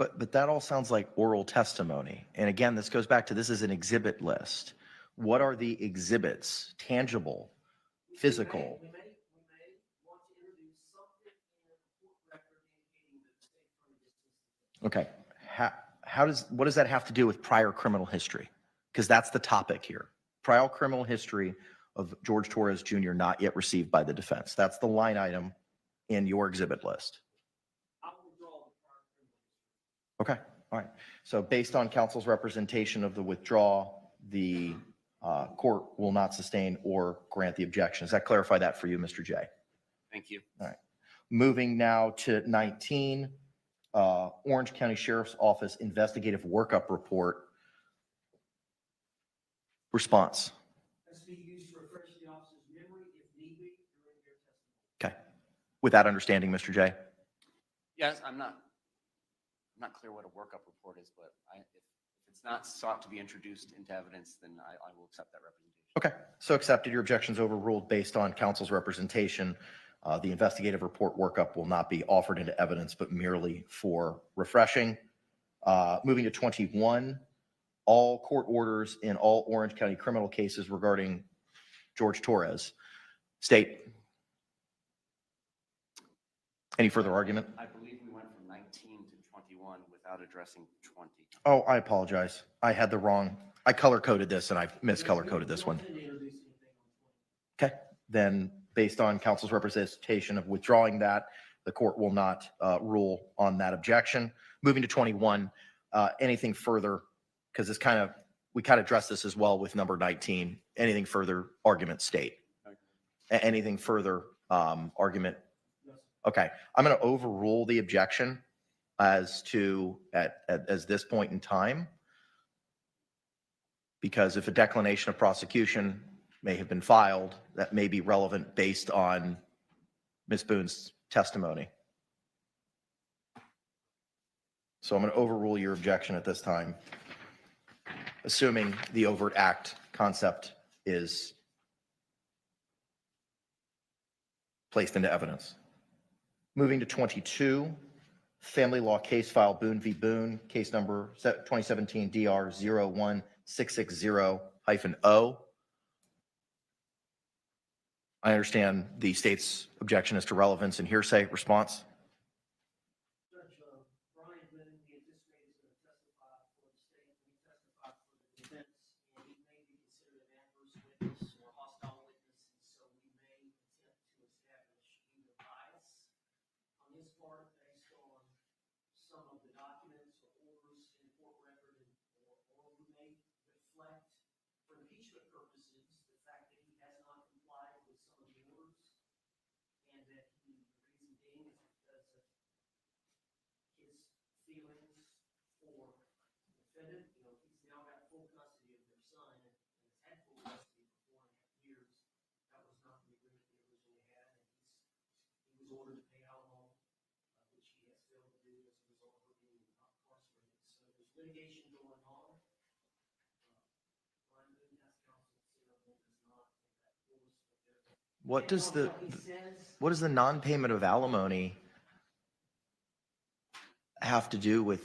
But that all sounds like oral testimony. And again, this goes back to, this is an exhibit list. What are the exhibits? Tangible, physical? We may want to introduce something in a court record indicating that the state attorney dismissed the case. Okay. What does that have to do with prior criminal history? Because that's the topic here. Prior criminal history of George Torres Jr. not yet received by the defense. That's the line item in your exhibit list. I will withdraw the prior criminal history. Okay, all right. So based on counsel's representation of the withdrawal, the court will not sustain or grant the objection. Does that clarify that for you, Mr. J? Thank you. All right. Moving now to 19, Orange County Sheriff's Office Investigative Workup Report. Response. That's to be used to refresh the officer's memory if need be during their testimony. Okay. With that understanding, Mr. J? Yes, I'm not clear what a workup report is, but if it's not sought to be introduced into evidence, then I will accept that representation. Okay, so accepted. Your objection's overruled based on counsel's representation. The investigative report workup will not be offered into evidence, but merely for refreshing. Moving to 21, all court orders in all Orange County criminal cases regarding George Torres. State. Any further argument? I believe we went from 19 to 21 without addressing 20. Oh, I apologize. I had the wrong, I color-coded this and I miscolor-coded this one. We don't intend to introduce anything on 20. Okay, then based on counsel's representation of withdrawing that, the court will not rule on that objection. Moving to 21, anything further, because we kind of addressed this as well with number 19. Anything further, argument state. Anything further, argument? Okay, I'm going to overrule the objection as to as this point in time, because if a declination of prosecution may have been filed, that may be relevant based on Ms. Boone's testimony. So I'm going to overrule your objection at this time, assuming the overt act concept is placed into evidence. Moving to 22, family law case file Boone v. Boone, case number 2017 DR 01660-0. I understand the state's objection as to relevance and hearsay. Response? Judge Brian Boone, the anticipated is going to testify for the state, and he testified for the defense, and he may be considered an adverse witness or hostile witness, and so we may attempt to establish either bias on his part based on some of the documents or orders in the court record, or we may reflect for impeachment purposes the fact that he has not complied with some of the orders, and that the reason being is because of his feelings for the defendant. You know, he's now got full custody of their son and has had full custody for 4.5 years. That was not the agreement they originally had, and he was ordered to pay alimony, which he has failed to do as a result of her being incarcerated. So there's litigation going on. Brian Boone has counsel, Sarah Boone does not, and that force of their. What does Based on what he says, what does the non-payment of alimony have to do with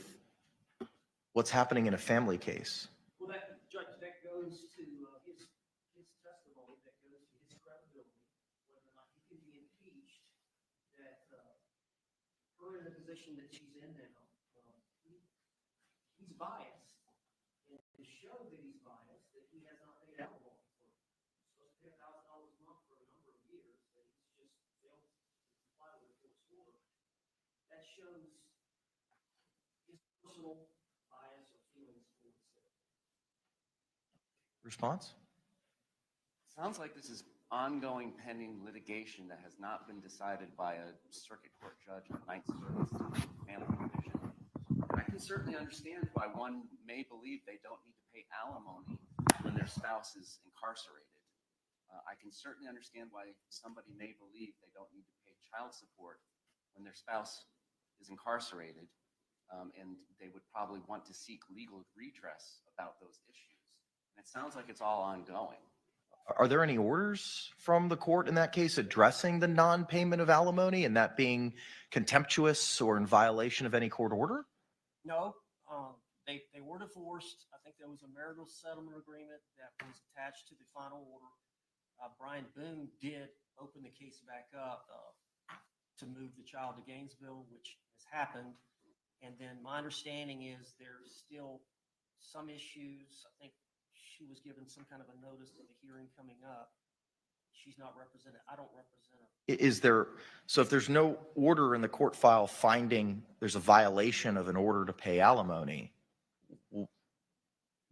what's happening in a family case? well, that, Judge, that goes to his testimony, that goes to his credibility, whether or not he can be impeached, that her in the position that she's in now, he's biased. And to show that he's biased, that he has that shows his personal bias or feelings towards it. Response? Sounds like this is ongoing pending litigation that has not been decided by a circuit court judge in the Ninth Circuit Family Division. And I can certainly understand why one may believe they don't need to pay alimony when their spouse is incarcerated. I can certainly understand why somebody may believe they don't need to pay child support when their spouse is incarcerated, and they would probably want to seek legal redress about those issues. And it sounds like it's all ongoing. Are there any orders from the court in that case addressing the non-payment of alimony and that being contemptuous or in violation of any court order? No, they were divorced. I think there was a marital settlement agreement that was attached to the final order. Brian Boone did open the case back up to move the child to Gainesville, which has happened. And then my understanding is there's still some issues. I think she was given some kind of a notice of the hearing coming up. She's not represented. I don't represent her. Is there, so if there's no order in the court file finding there's a violation of an order to pay alimony,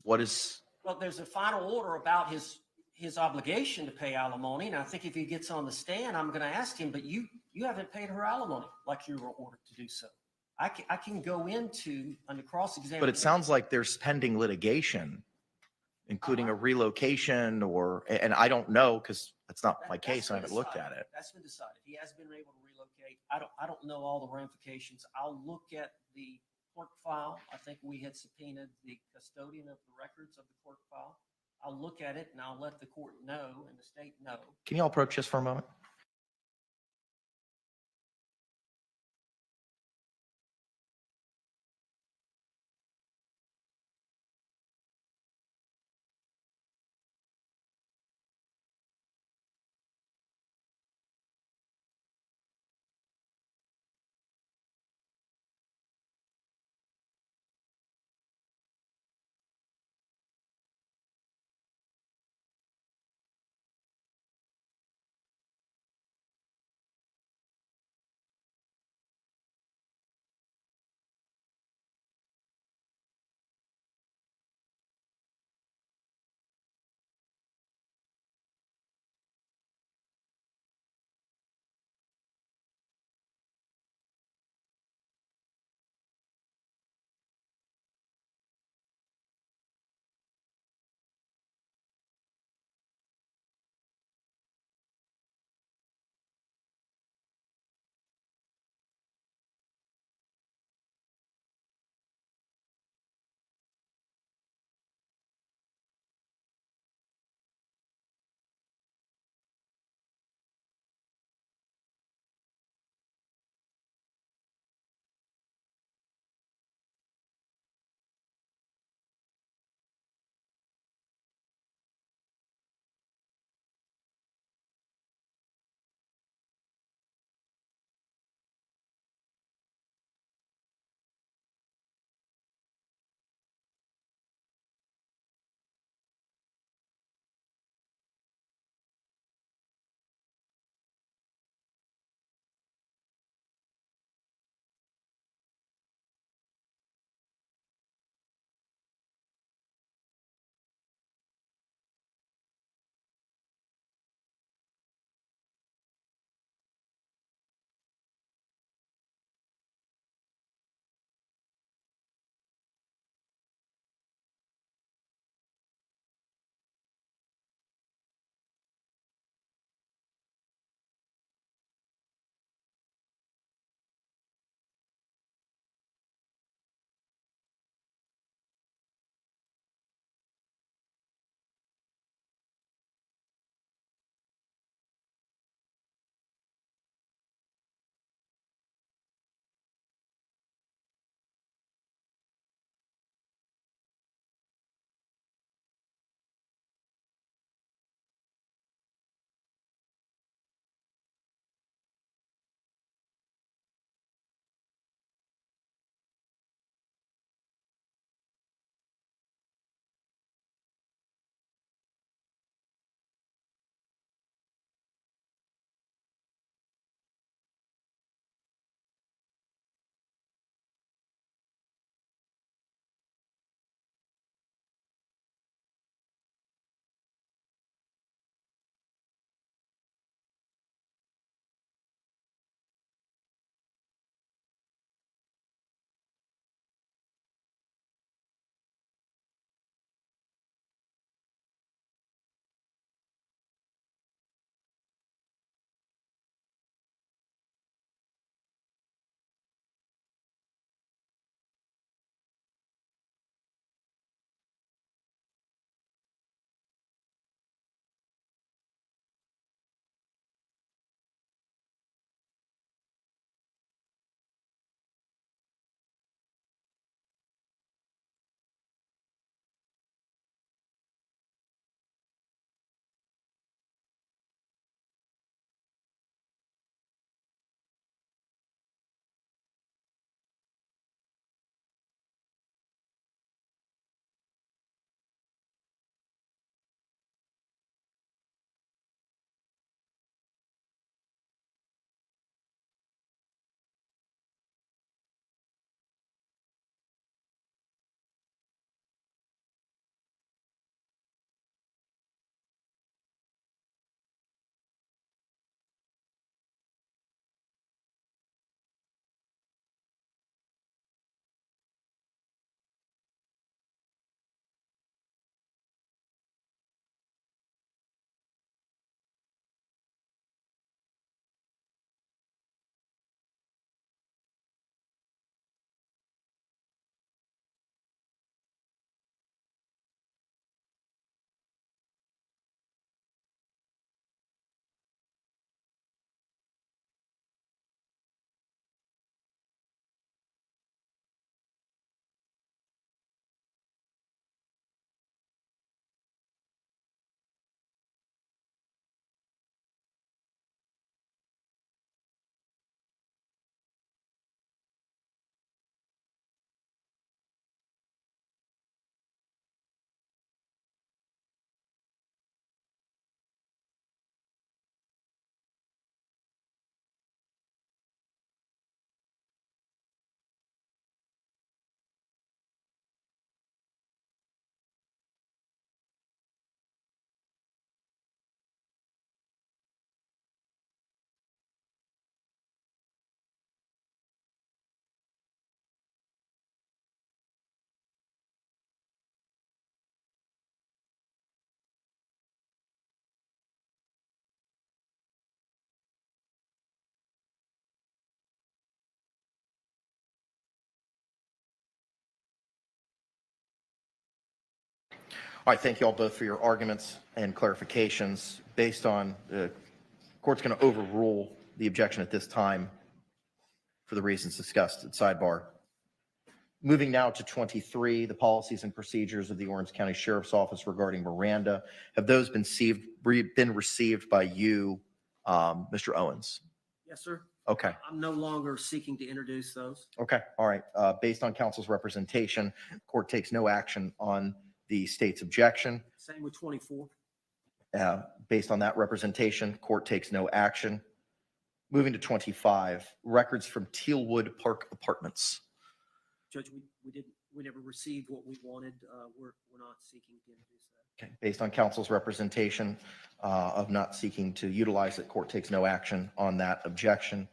what is, Well, there's a final order about his obligation to pay alimony. And I think if he gets on the stand, I'm going to ask him, but you haven't paid her alimony like you were ordered to do so. I can go into under cross-examination. but it sounds like there's pending litigation, including a relocation or, and I don't know because that's not my case. I haven't looked at it. That's been decided. He has been able to relocate. I don't know all the ramifications. I'll look at the clerk file. I think we had subpoenaed the custodian of the records of the clerk file. I'll look at it and I'll let the court know and the state know. Can you all approach just for a moment? All right, thank you all both for your arguments and clarifications. Based on, the court's going to overrule the objection at this time for the reasons discussed at sidebar. Moving now to 23, the policies and procedures of the Orange County Sheriff's Office regarding Miranda. Have those been received by you, Mr. Owens? Yes, sir. Okay. I'm no longer seeking to introduce those. Okay, all right. Based on counsel's representation, court takes no action on the state's objection. Same with 24. Based on that representation, court takes no action. Moving to 25, records from Tealwood Park Apartments. Judge, we never received what we wanted. We're not seeking to introduce that. Okay, based on counsel's representation of not seeking to utilize it, court takes no action on that objection.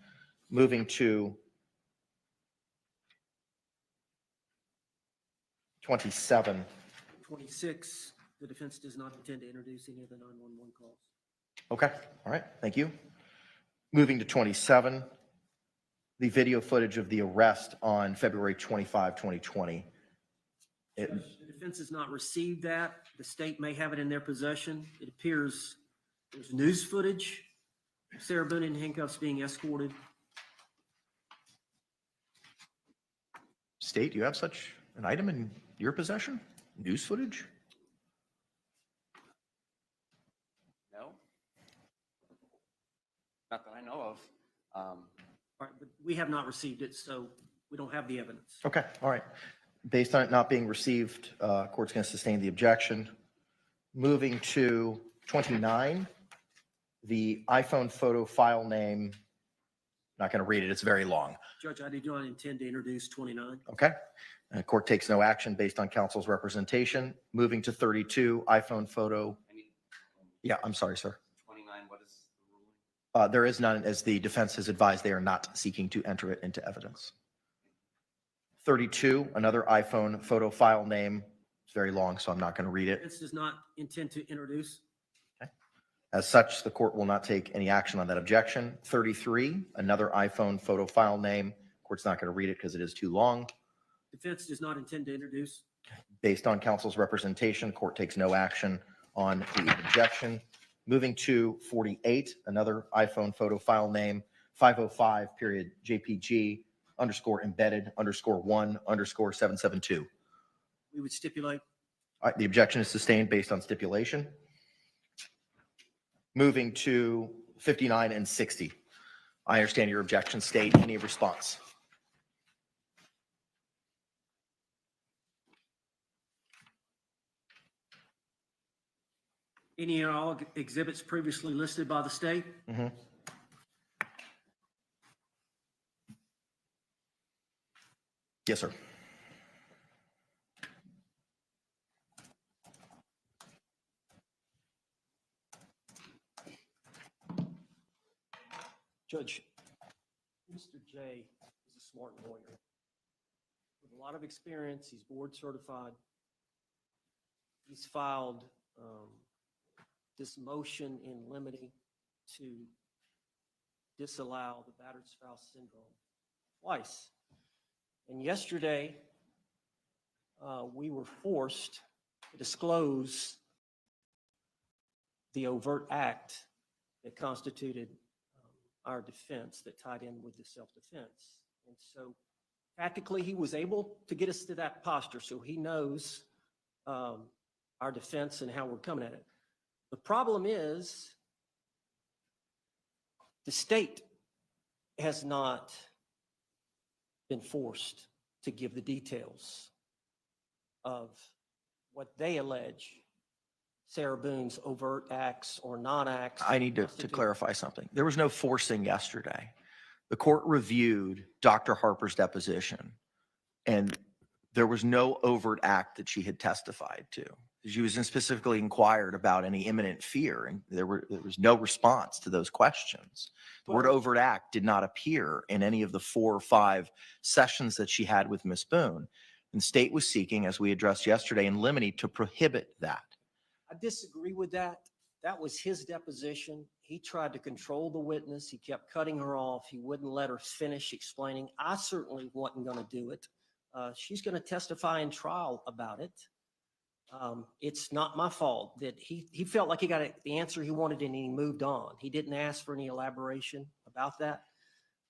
Moving to 27. 26, the defense does not intend to introduce any of the 911 calls. Okay, all right, thank you. Moving to 27, the video footage of the arrest on February 25, 2020. The defense has not received that. The state may have it in their possession. It appears there's news footage of Sarah Boone in handcuffs being escorted. State, do you have such an item in your possession? News footage? No? Not that I know of. All right, but we have not received it, so we don't have the evidence. Okay, all right. Based on it not being received, court's going to sustain the objection. Moving to 29, the iPhone photo file name, not going to read it, it's very long. Judge, I do not intend to introduce 29. Okay. Court takes no action based on counsel's representation. Moving to 32, iPhone photo. Yeah, I'm sorry, sir. 29, what is the ruling? There is none, as the defense has advised they are not seeking to enter it into evidence. 32, another iPhone photo file name. It's very long, so I'm not going to read it. Defense does not intend to introduce. As such, the court will not take any action on that objection. 33, another iPhone photo file name. Court's not going to read it because it is too long. Defense does not intend to introduce. Based on counsel's representation, court takes no action on the objection. Moving to 48, another iPhone photo file name, 505 period JPG underscore embedded underscore 1 underscore 772. We would stipulate. All right, the objection is sustained based on stipulation. Moving to 59 and 60. I understand your objection, state. Any response? Any and all exhibits previously listed by the state? Mhm. Yes, sir. Judge, Mr. J is a smart lawyer with a lot of experience. He's board certified. He's filed this motion in limine to disallow the battered spouse syndrome twice. And yesterday, we were forced to disclose the overt act that constituted our defense that tied in with the self-defense. And so tactically, he was able to get us to that posture, so he knows our defense and how we're coming at it. The problem is the state has not been forced to give the details of what they allege Sarah Boone's overt acts or non-acts. I need to clarify something. There was no forcing yesterday. The court reviewed Dr. Harper's deposition, and there was no overt act that she had testified to. She was specifically inquired about any imminent fear, and there was no response to those questions. The word overt act did not appear in any of the 4 or 5 sessions that she had with Ms. Boone. And the state was seeking, as we addressed yesterday in limine, to prohibit that. I disagree with that. That was his deposition. He tried to control the witness. He kept cutting her off. He wouldn't let her finish explaining. I certainly wasn't going to do it. She's going to testify in trial about it. It's not my fault that he felt like he got the answer he wanted and he moved on. He didn't ask for any elaboration about that.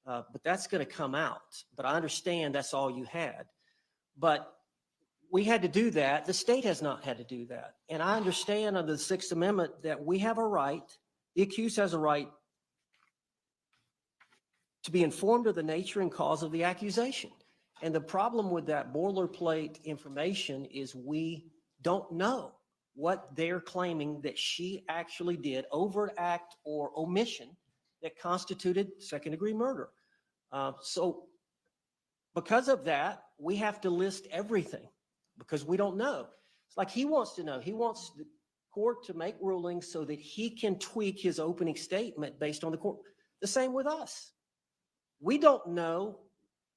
But that's going to come out. But I understand that's all you had. But we had to do that. The state has not had to do that. And I understand under the Sixth Amendment that we have a right, the accused has a right to be informed of the nature and cause of the accusation. And the problem with that boilerplate information is we don't know what they're claiming that she actually did, overt act or omission, that constituted second-degree murder. So because of that, we have to list everything because we don't know. It's like he wants to know. He wants the court to make rulings so that he can tweak his opening statement based on the court. The same with us. We don't know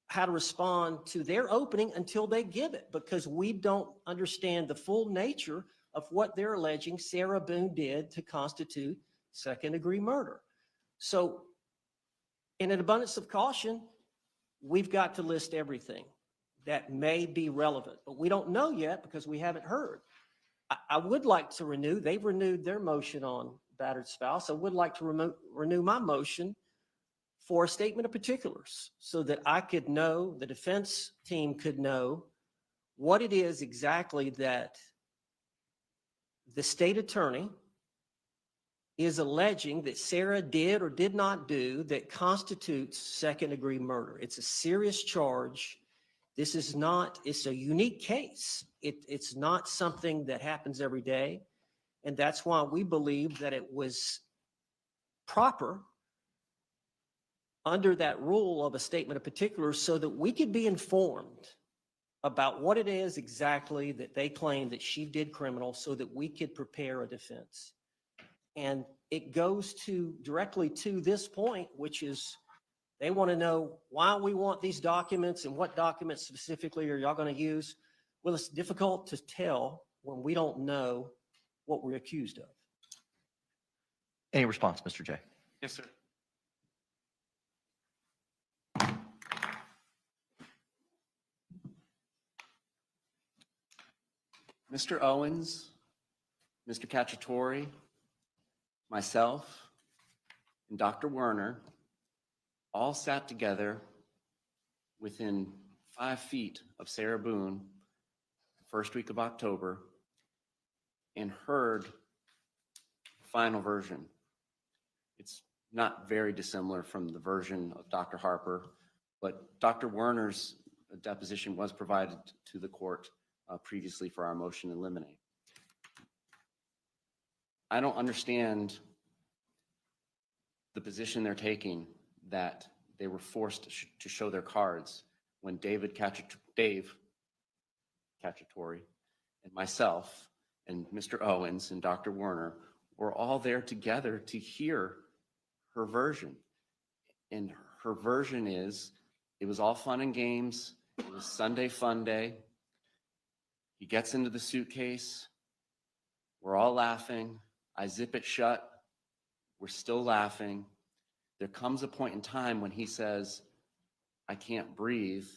how to respond to their opening until they give it because we don't understand the full nature of what they're alleging Sarah Boone did to constitute second-degree murder. So in an abundance of caution, we've got to list everything that may be relevant, but we don't know yet because we haven't heard. I would like to renew, they've renewed their motion on battered spouse. I would like to renew my motion for a statement of particulars so that I could know, the defense team could know what it is exactly that the state attorney is alleging that Sarah did or did not do that constitutes second-degree murder. It's a serious charge. This is not, it's a unique case. It's not something that happens every day. And that's why we believe that it was proper under that rule of a statement of particulars so that we could be informed about what it is exactly that they claim that she did criminal so that we could prepare a defense. And it goes to directly to this point, which is they want to know why we want these documents and what documents specifically are y'all going to use. Well, it's difficult to tell when we don't know what we're accused of. Any response, Mr. J? Yes, sir. Mr. Owens, Mr. Cacciatore, myself, and Dr. Werner all sat together within 5 feet of Sarah Boone the first week of October and heard the final version. It's not very dissimilar from the version of Dr. Harper, but Dr. Werner's deposition was provided to the court previously for our motion to eliminate. I don't understand the position they're taking that they were forced to show their cards when Dave Cacciatore and myself and Mr. Owens and Dr. Werner were all there together to hear her version. And her version is, it was all fun and games. It was Sunday fun day. He gets into the suitcase. We're all laughing. I zip it shut. We're still laughing. There comes a point in time when he says, I can't breathe.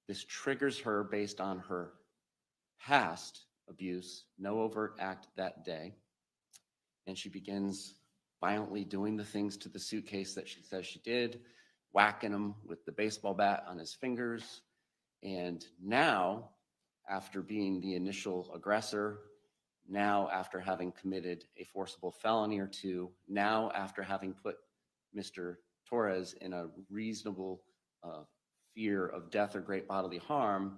This triggers her based on her past abuse, no overt act that day. And she begins violently doing the things to the suitcase that she says she did, whacking him with the baseball bat on his fingers. And now, after being the initial aggressor, now after having committed a forcible felony or two, now after having put Mr. Torres in a reasonable fear of death or great bodily harm,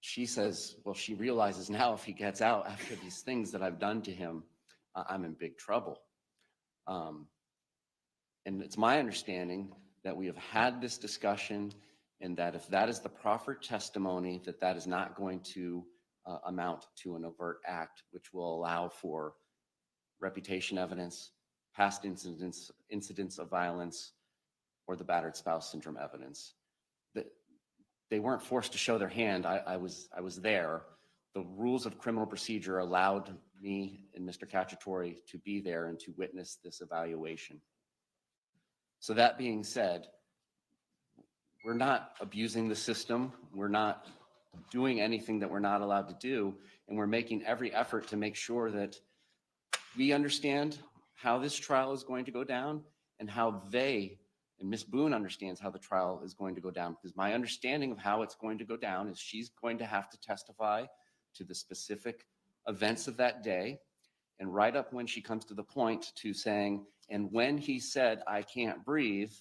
she says, well, she realizes now if he gets out after these things that I've done to him, I'm in big trouble. And it's my understanding that we have had this discussion and that if that is the proffered testimony, that that is not going to amount to an overt act, which will allow for reputation evidence, past incidents of violence, or the battered spouse syndrome evidence. That they weren't forced to show their hand. I was there. The rules of criminal procedure allowed me and Mr. Cacciatore to be there and to witness this evaluation. So that being said, we're not abusing the system. We're not doing anything that we're not allowed to do. And we're making every effort to make sure that we understand how this trial is going to go down and how they, and Ms. Boone understands how the trial is going to go down. Because my understanding of how it's going to go down is she's going to have to testify to the specific events of that day. And right up when she comes to the point to saying, and when he said, I can't breathe,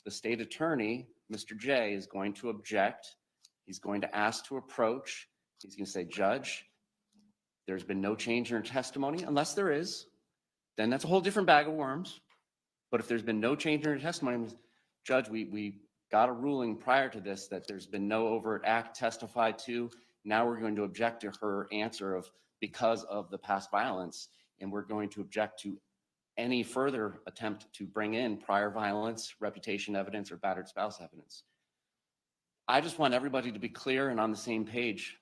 the state attorney, Mr. J, is going to object. He's going to ask to approach. He's going to say, Judge, there's been no change in her testimony. Unless there is, then that's a whole different bag of worms. But if there's been no change in her testimony, Judge, we got a ruling prior to this that there's been no overt act testified to. Now we're going to object to her answer of because of the past violence, and we're going to object to any further attempt to bring in prior violence, reputation evidence, or battered spouse evidence. I just want everybody to be clear and on the same page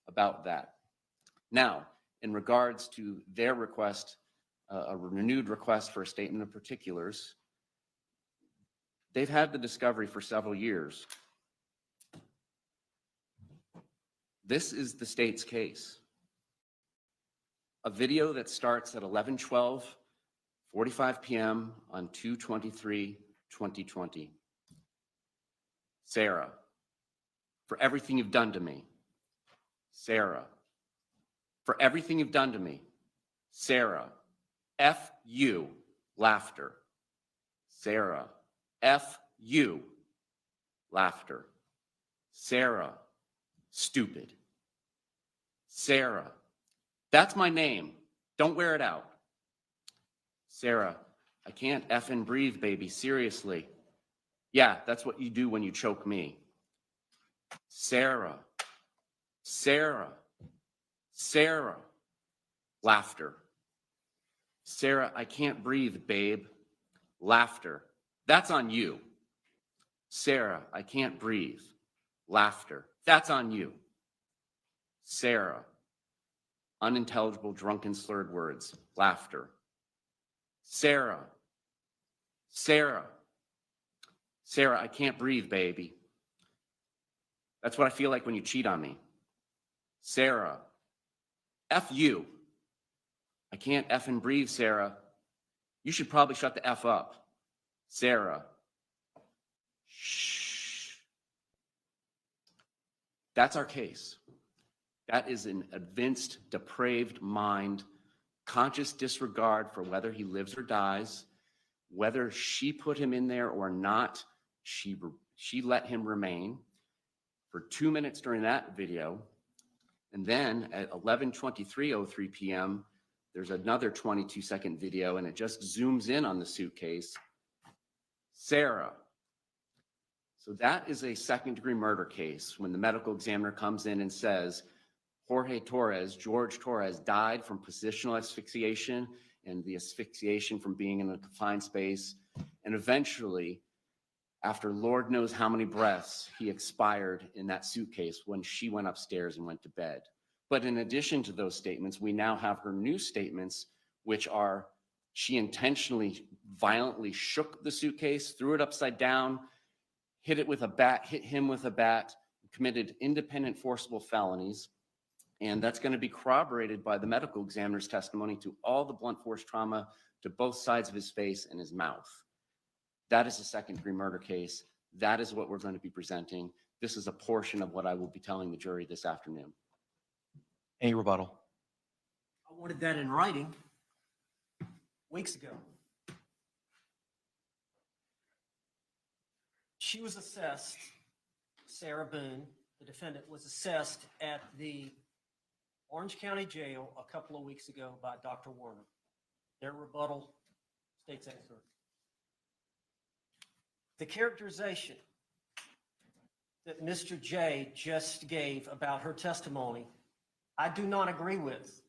about that. Now, in regards to their request, a renewed request for a statement of particulars, they've had the discovery for several years. This is the state's case. A video that starts at 11:12:45 p.m. on 2/23/2020. Sarah, for everything you've done to me. Sarah, for everything you've done to me. Sarah, F you, laughter. Sarah, F you, laughter. Sarah, stupid. Sarah, that's my name. Don't wear it out. Sarah, I can't effing breathe, baby. Seriously. Yeah, that's what you do when you choke me. Sarah, Sarah, Sarah, laughter. Sarah, I can't breathe, babe. Laughter. That's on you. Sarah, I can't breathe. Laughter. That's on you. Sarah, unintelligible, drunken, slurred words. Laughter. Sarah, Sarah, Sarah, I can't breathe, baby. That's what I feel like when you cheat on me. Sarah, F you. I can't effing breathe, Sarah. You should probably shut the F up. Sarah. Shh. That's our case. That is an evinced, depraved mind, conscious disregard for whether he lives or dies, whether she put him in there or not, she let him remain for 2 minutes during that video. And then at 11:23:03 p.m., there's another 22-second video, and it just zooms in on the suitcase. Sarah. So that is a second-degree murder case when the medical examiner comes in and says, Jorge Torres, George Torres, died from positional asphyxiation and the asphyxiation from being in a confined space. And eventually, after Lord knows how many breaths, he expired in that suitcase when she went upstairs and went to bed. But in addition to those statements, we now have her new statements, which are she intentionally violently shook the suitcase, threw it upside down, hit him with a bat, committed independent forcible felonies. And that's going to be corroborated by the medical examiner's testimony to all the blunt force trauma to both sides of his face and his mouth. That is a second-degree murder case. That is what we're going to be presenting. This is a portion of what I will be telling the jury this afternoon. Any rebuttal? I wanted that in writing weeks ago. She was assessed, Sarah Boone, the defendant, was assessed at the Orange County Jail a couple of weeks ago by Dr. Warner, their rebuttal state's expert. The characterization that Mr. J just gave about her testimony, I do not agree with.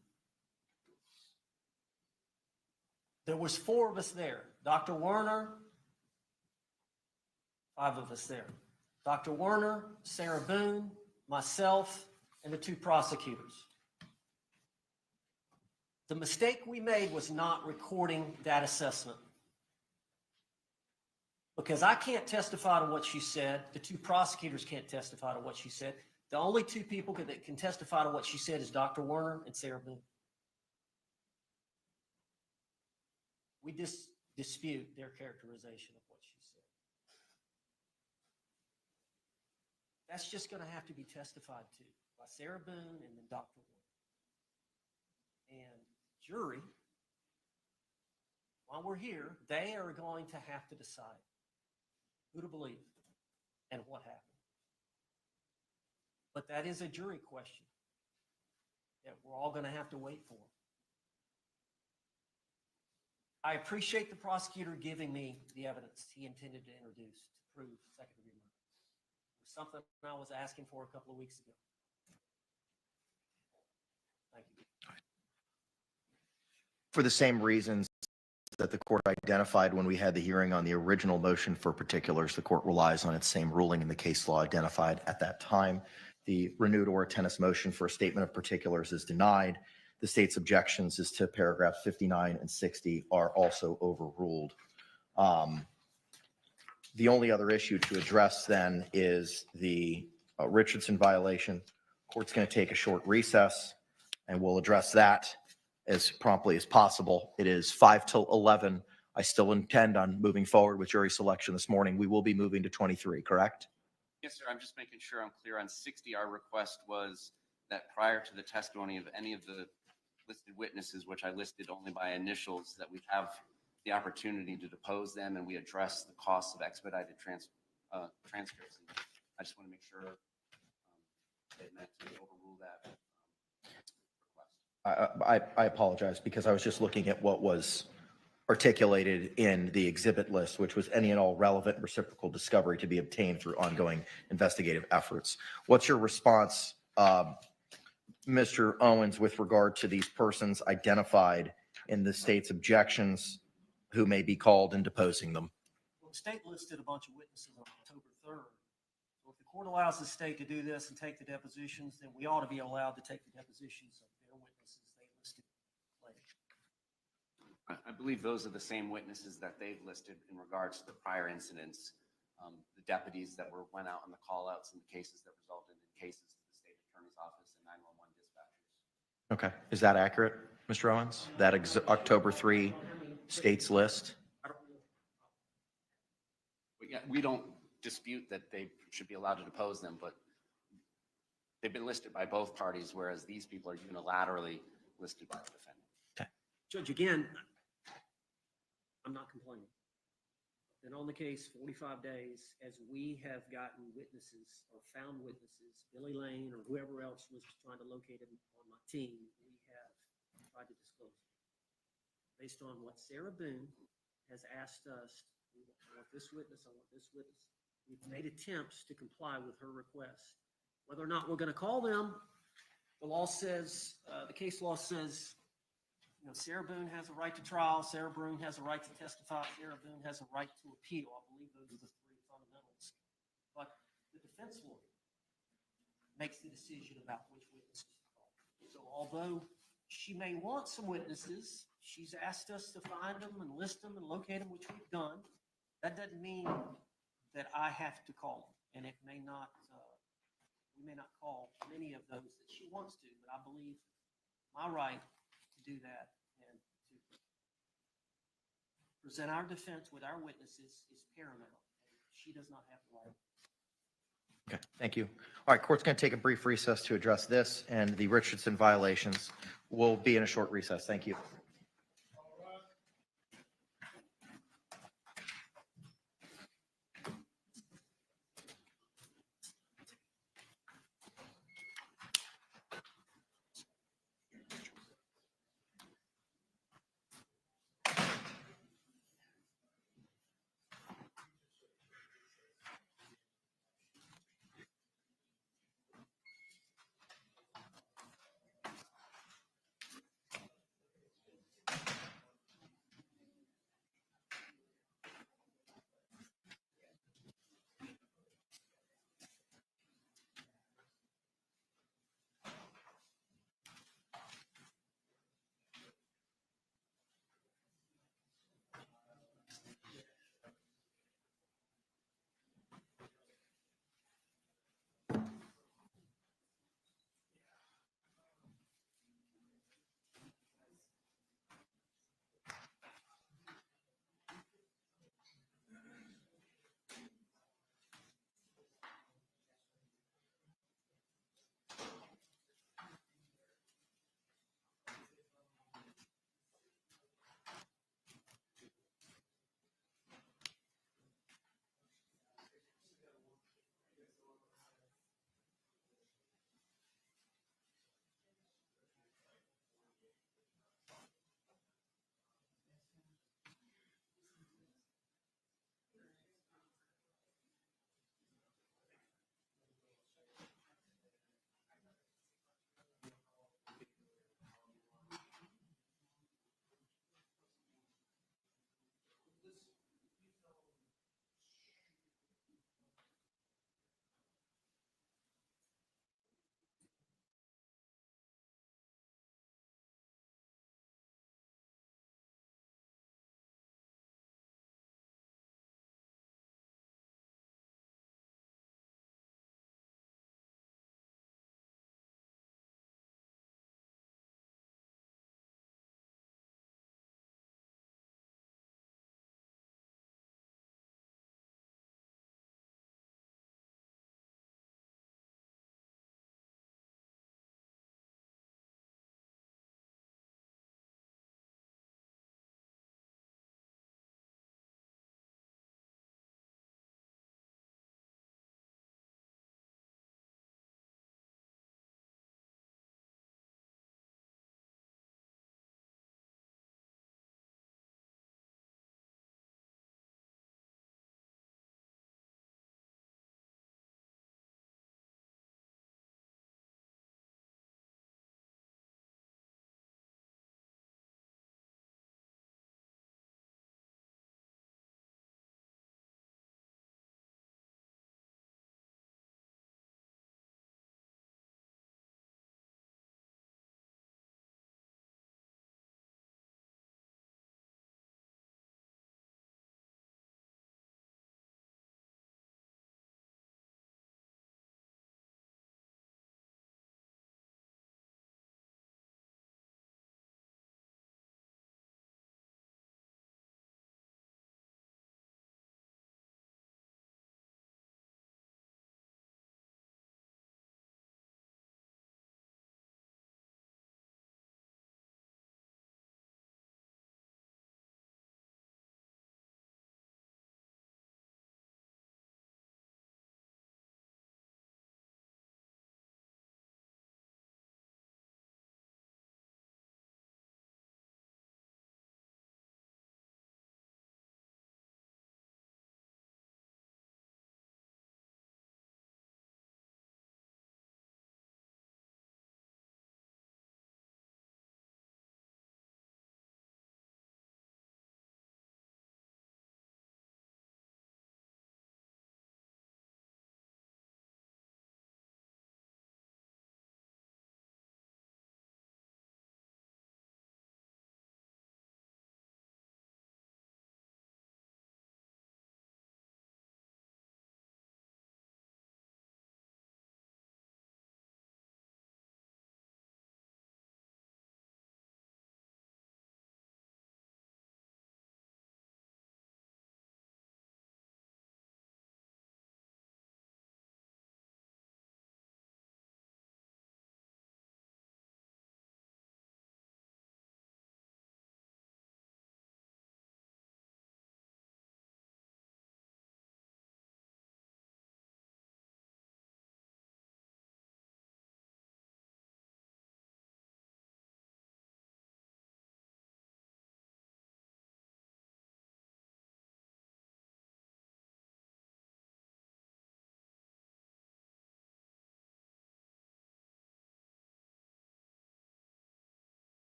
There was 4 of us there. Dr. Warner, 5 of us there. Dr. Warner, Sarah Boone, myself, and the 2 prosecutors. The mistake we made was not recording that assessment. Because I can't testify to what she said. The 2 prosecutors can't testify to what she said. The only two people that can testify to what she said is Dr. Werner and Sarah Boone. We dispute their characterization of what she said. That's just going to have to be testified to by Sarah Boone and then Dr. Werner. And jury, while we're here, they are going to have to decide who to believe and what happened. But that is a jury question that we're all going to have to wait for. I appreciate the prosecutor giving me the evidence he intended to introduce to prove second-degree murder. It was something I was asking for a couple of weeks ago. Thank you. For the same reasons that the court identified when we had the hearing on the original motion for particulars, the court relies on its same ruling in the case law identified at that time. The renewed or tennis motion for a statement of particulars is denied. The state's objections as to paragraphs 59 and 60 are also overruled. The only other issue to address then is the Richardson violation. Court's going to take a short recess, and we'll address that as promptly as possible. It is 5 till 11. I still intend on moving forward with jury selection this morning. We will be moving to 23, correct? Yes, sir. I'm just making sure I'm clear on 60. Our request was that prior to the testimony of any of the listed witnesses, which I listed only by initials, that we have the opportunity to depose them and we address the costs of expedited transcripts. I just want to make sure it meant to overrule that request. I apologize because I was just looking at what was articulated in the exhibit list, which was any and all relevant reciprocal discovery to be obtained through ongoing investigative efforts. What's your response, Mr. Owens, with regard to these persons identified in the state's objections who may be called and deposing them? Well, the state listed a bunch of witnesses on October 3rd. So if the court allows the state to do this and take the depositions, then we ought to be allowed to take the depositions of their witnesses they listed later. I believe those are the same witnesses that they've listed in regards to the prior incidents, the deputies that went out on the call outs and the cases that resulted in cases to the state attorney's office and 911 dispatchers. Okay. Is that accurate, Mr. Owens? That October 3 states list? But yeah, we don't dispute that they should be allowed to depose them, but they've been listed by both parties, whereas these people are unilaterally listed by the defendant. Okay. Judge, again, I'm not complaining. Been on the case 45 days. As we have gotten witnesses or found witnesses, Billy Lane or whoever else was trying to locate him on my team, we have tried to disclose it. Based on what Sarah Boone has asked us, I want this witness, I want this witness. We've made attempts to comply with her request. Whether or not we're going to call them, the law says, the case law says, you know, Sarah Boone has a right to trial. Sarah Boone has a right to testify. Sarah Boone has a right to appeal. I believe those are the three fundamentals. But the defense lawyer makes the decision about which witnesses to call. So although she may want some witnesses, she's asked us to find them and list them and locate them, which we've done. That doesn't mean that I have to call them. And it may not, we may not call many of those that she wants to, but I believe my right to do that and to present our defense with our witnesses is paramount. She does not have the right. Okay, thank you. All right, court's going to take a brief recess to address this and the Richardson violations. We'll be in a short recess. Thank you.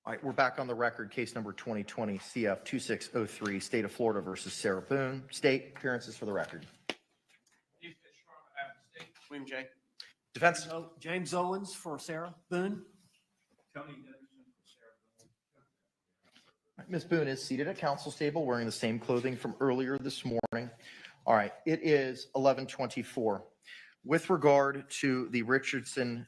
All right, we're back on the record. Case number 2020 CF 2603, State of Florida versus Sarah Boone. State appearances for the record. William J. Defense. James Owens for Sarah Boone. Ms. Boone is seated at counsel's table wearing the same clothing from earlier this morning. All right, it is 11:24. With regard to the Richardson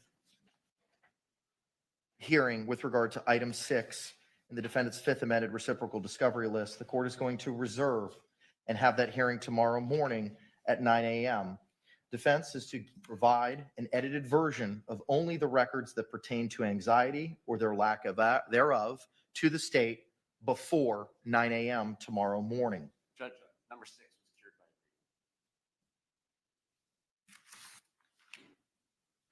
hearing with regard to item 6 in the defendant's fifth amended reciprocal discovery list, the court is going to reserve and have that hearing tomorrow morning at 9 a.m. Defense is to provide an edited version of only the records that pertain to anxiety or their lack of thereof to the state before 9 a.m. tomorrow morning. Judge, number 6 was cured by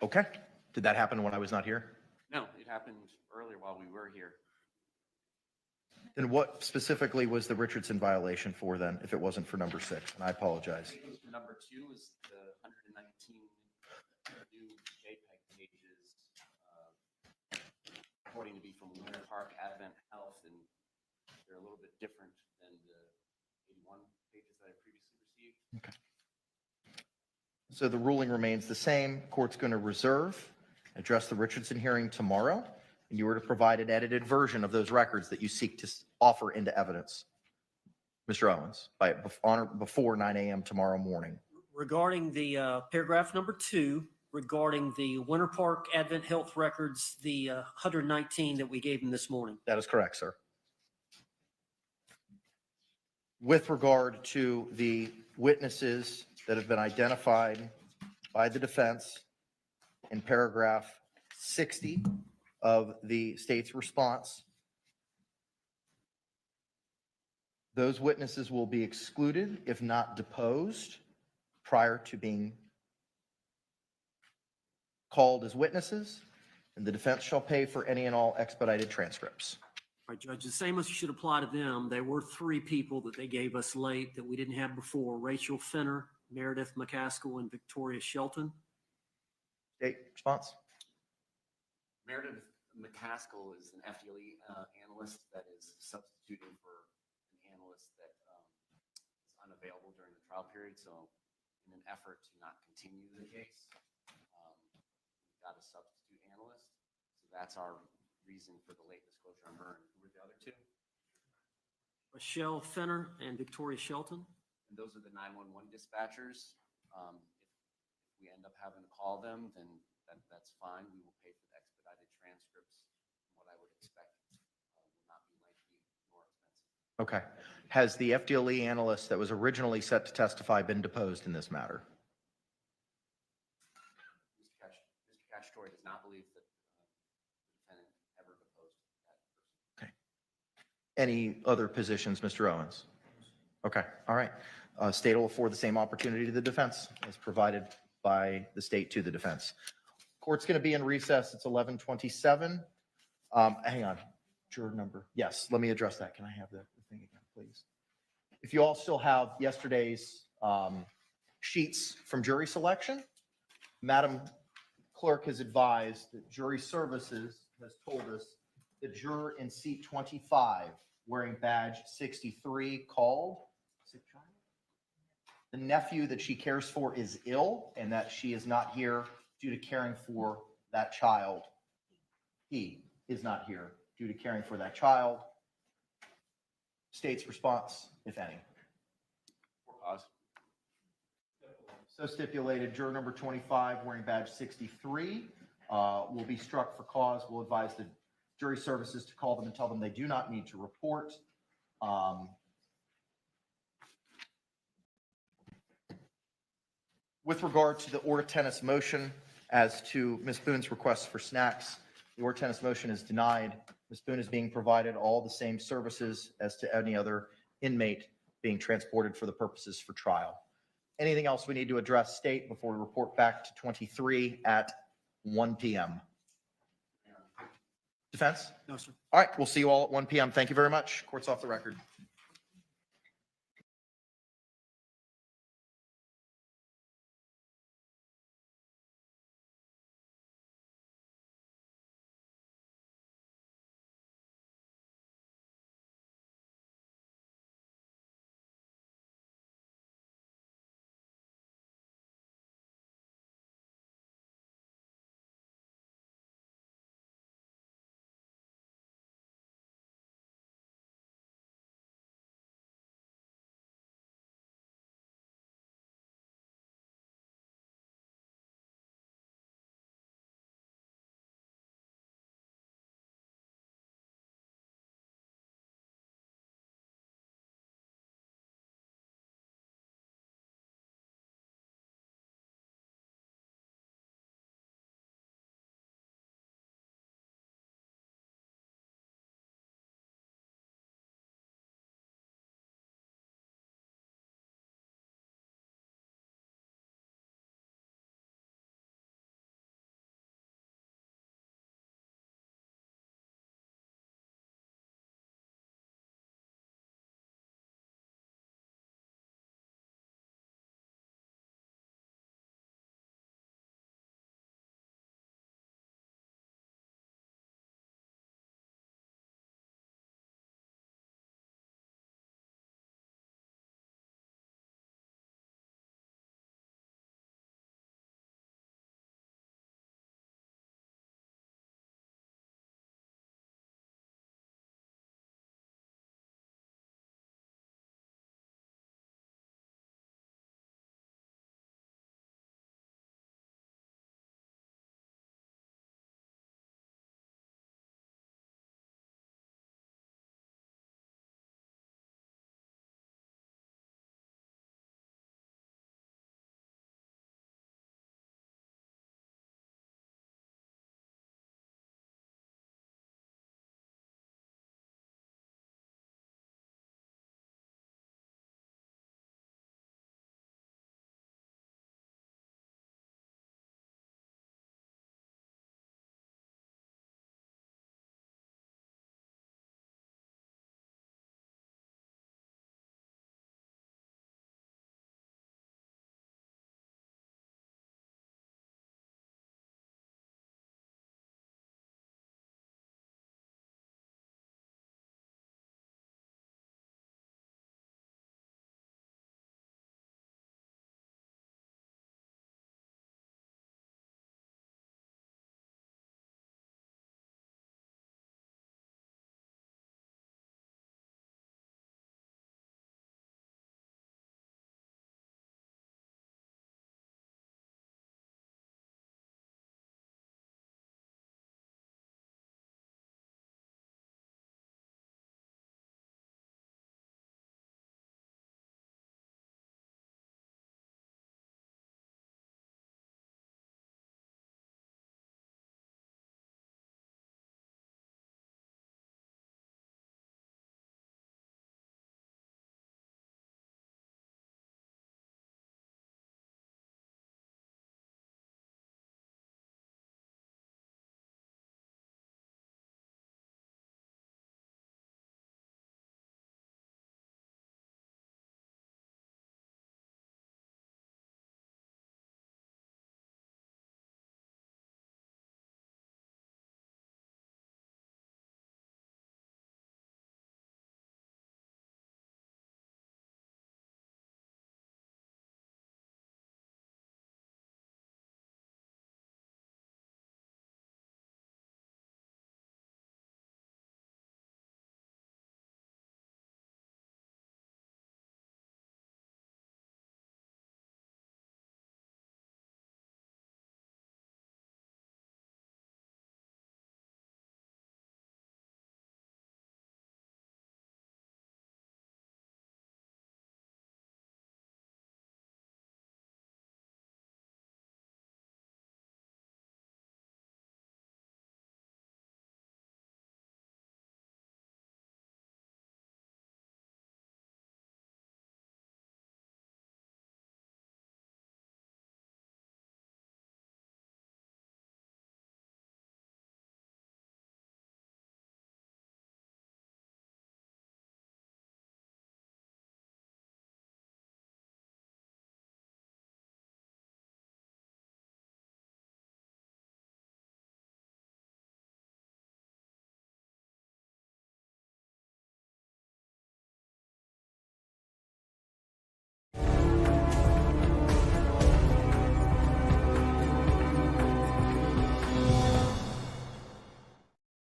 agreement. Okay. Did that happen when I was not here? No, it happened earlier while we were here. Then what specifically was the Richardson violation for then, if it wasn't for number 6? And I apologize. I think it was number 2 is the 119 new JPEG pages, reporting to be from Winter Park Advent Health, and they're a little bit different than the 81 pages that I previously received. Okay. So the ruling remains the same. Court's going to reserve, address the Richardson hearing tomorrow, and you were to provide an edited version of those records that you seek to offer into evidence. Mr. Owens, before 9 a.m. tomorrow morning. Regarding the paragraph number 2, regarding the Winter Park Advent Health records, the 119 that we gave him this morning. That is correct, sir. With regard to the witnesses that have been identified by the defense in paragraph 60 of the state's response, those witnesses will be excluded if not deposed prior to being called as witnesses, and the defense shall pay for any and all expedited transcripts. All right, Judge, the same as should apply to them. There were 3 people that they gave us late that we didn't have before: Rachel Fenner, Meredith McCaskill, and Victoria Shelton. State response. Meredith McCaskill is an FDLE analyst that is substituting for an analyst that is unavailable during the trial period. So in an effort to not continue the case, we got a substitute analyst. So that's our reason for the late disclosure on her. And who were the other 2? Michelle Fenner and Victoria Shelton. And those are the 911 dispatchers. If we end up having to call them, then that's fine. We will pay for the expedited transcripts. What I would expect will not be lengthy nor expensive. Okay. Has the FDLE analyst that was originally set to testify been deposed in this matter? Mr. Cacciatore does not believe that the defendant ever deposed that person. Okay. Any other positions, Mr. Owens? Okay. All right. State will afford the same opportunity to the defense as provided by the state to the defense. Court's going to be in recess. It's 11:27. Hang on. Juror number. Yes, let me address that. Can I have the thing again, please? If you all still have yesterday's sheets from jury selection, Madam Clerk has advised that Jury Services has told us the juror in seat 25 wearing badge 63 called. The nephew that she cares for is ill and that she is not here due to caring for that child. He is not here due to caring for that child. State's response, if any. For cause. So stipulated, juror number 25 wearing badge 63 will be struck for cause. We'll advise the Jury Services to call them and tell them they do not need to report. With regard to the or tennis motion, as to Ms. Boone's request for snacks, the or tennis motion is denied. Ms. Boone is being provided all the same services as to any other inmate being transported for the purposes for trial. Anything else we need to address, State, before we report back to 23 at 1 p.m.? Defense? No, sir. All right, we'll see you all at 1 p.m. Thank you very much. Court's off the record.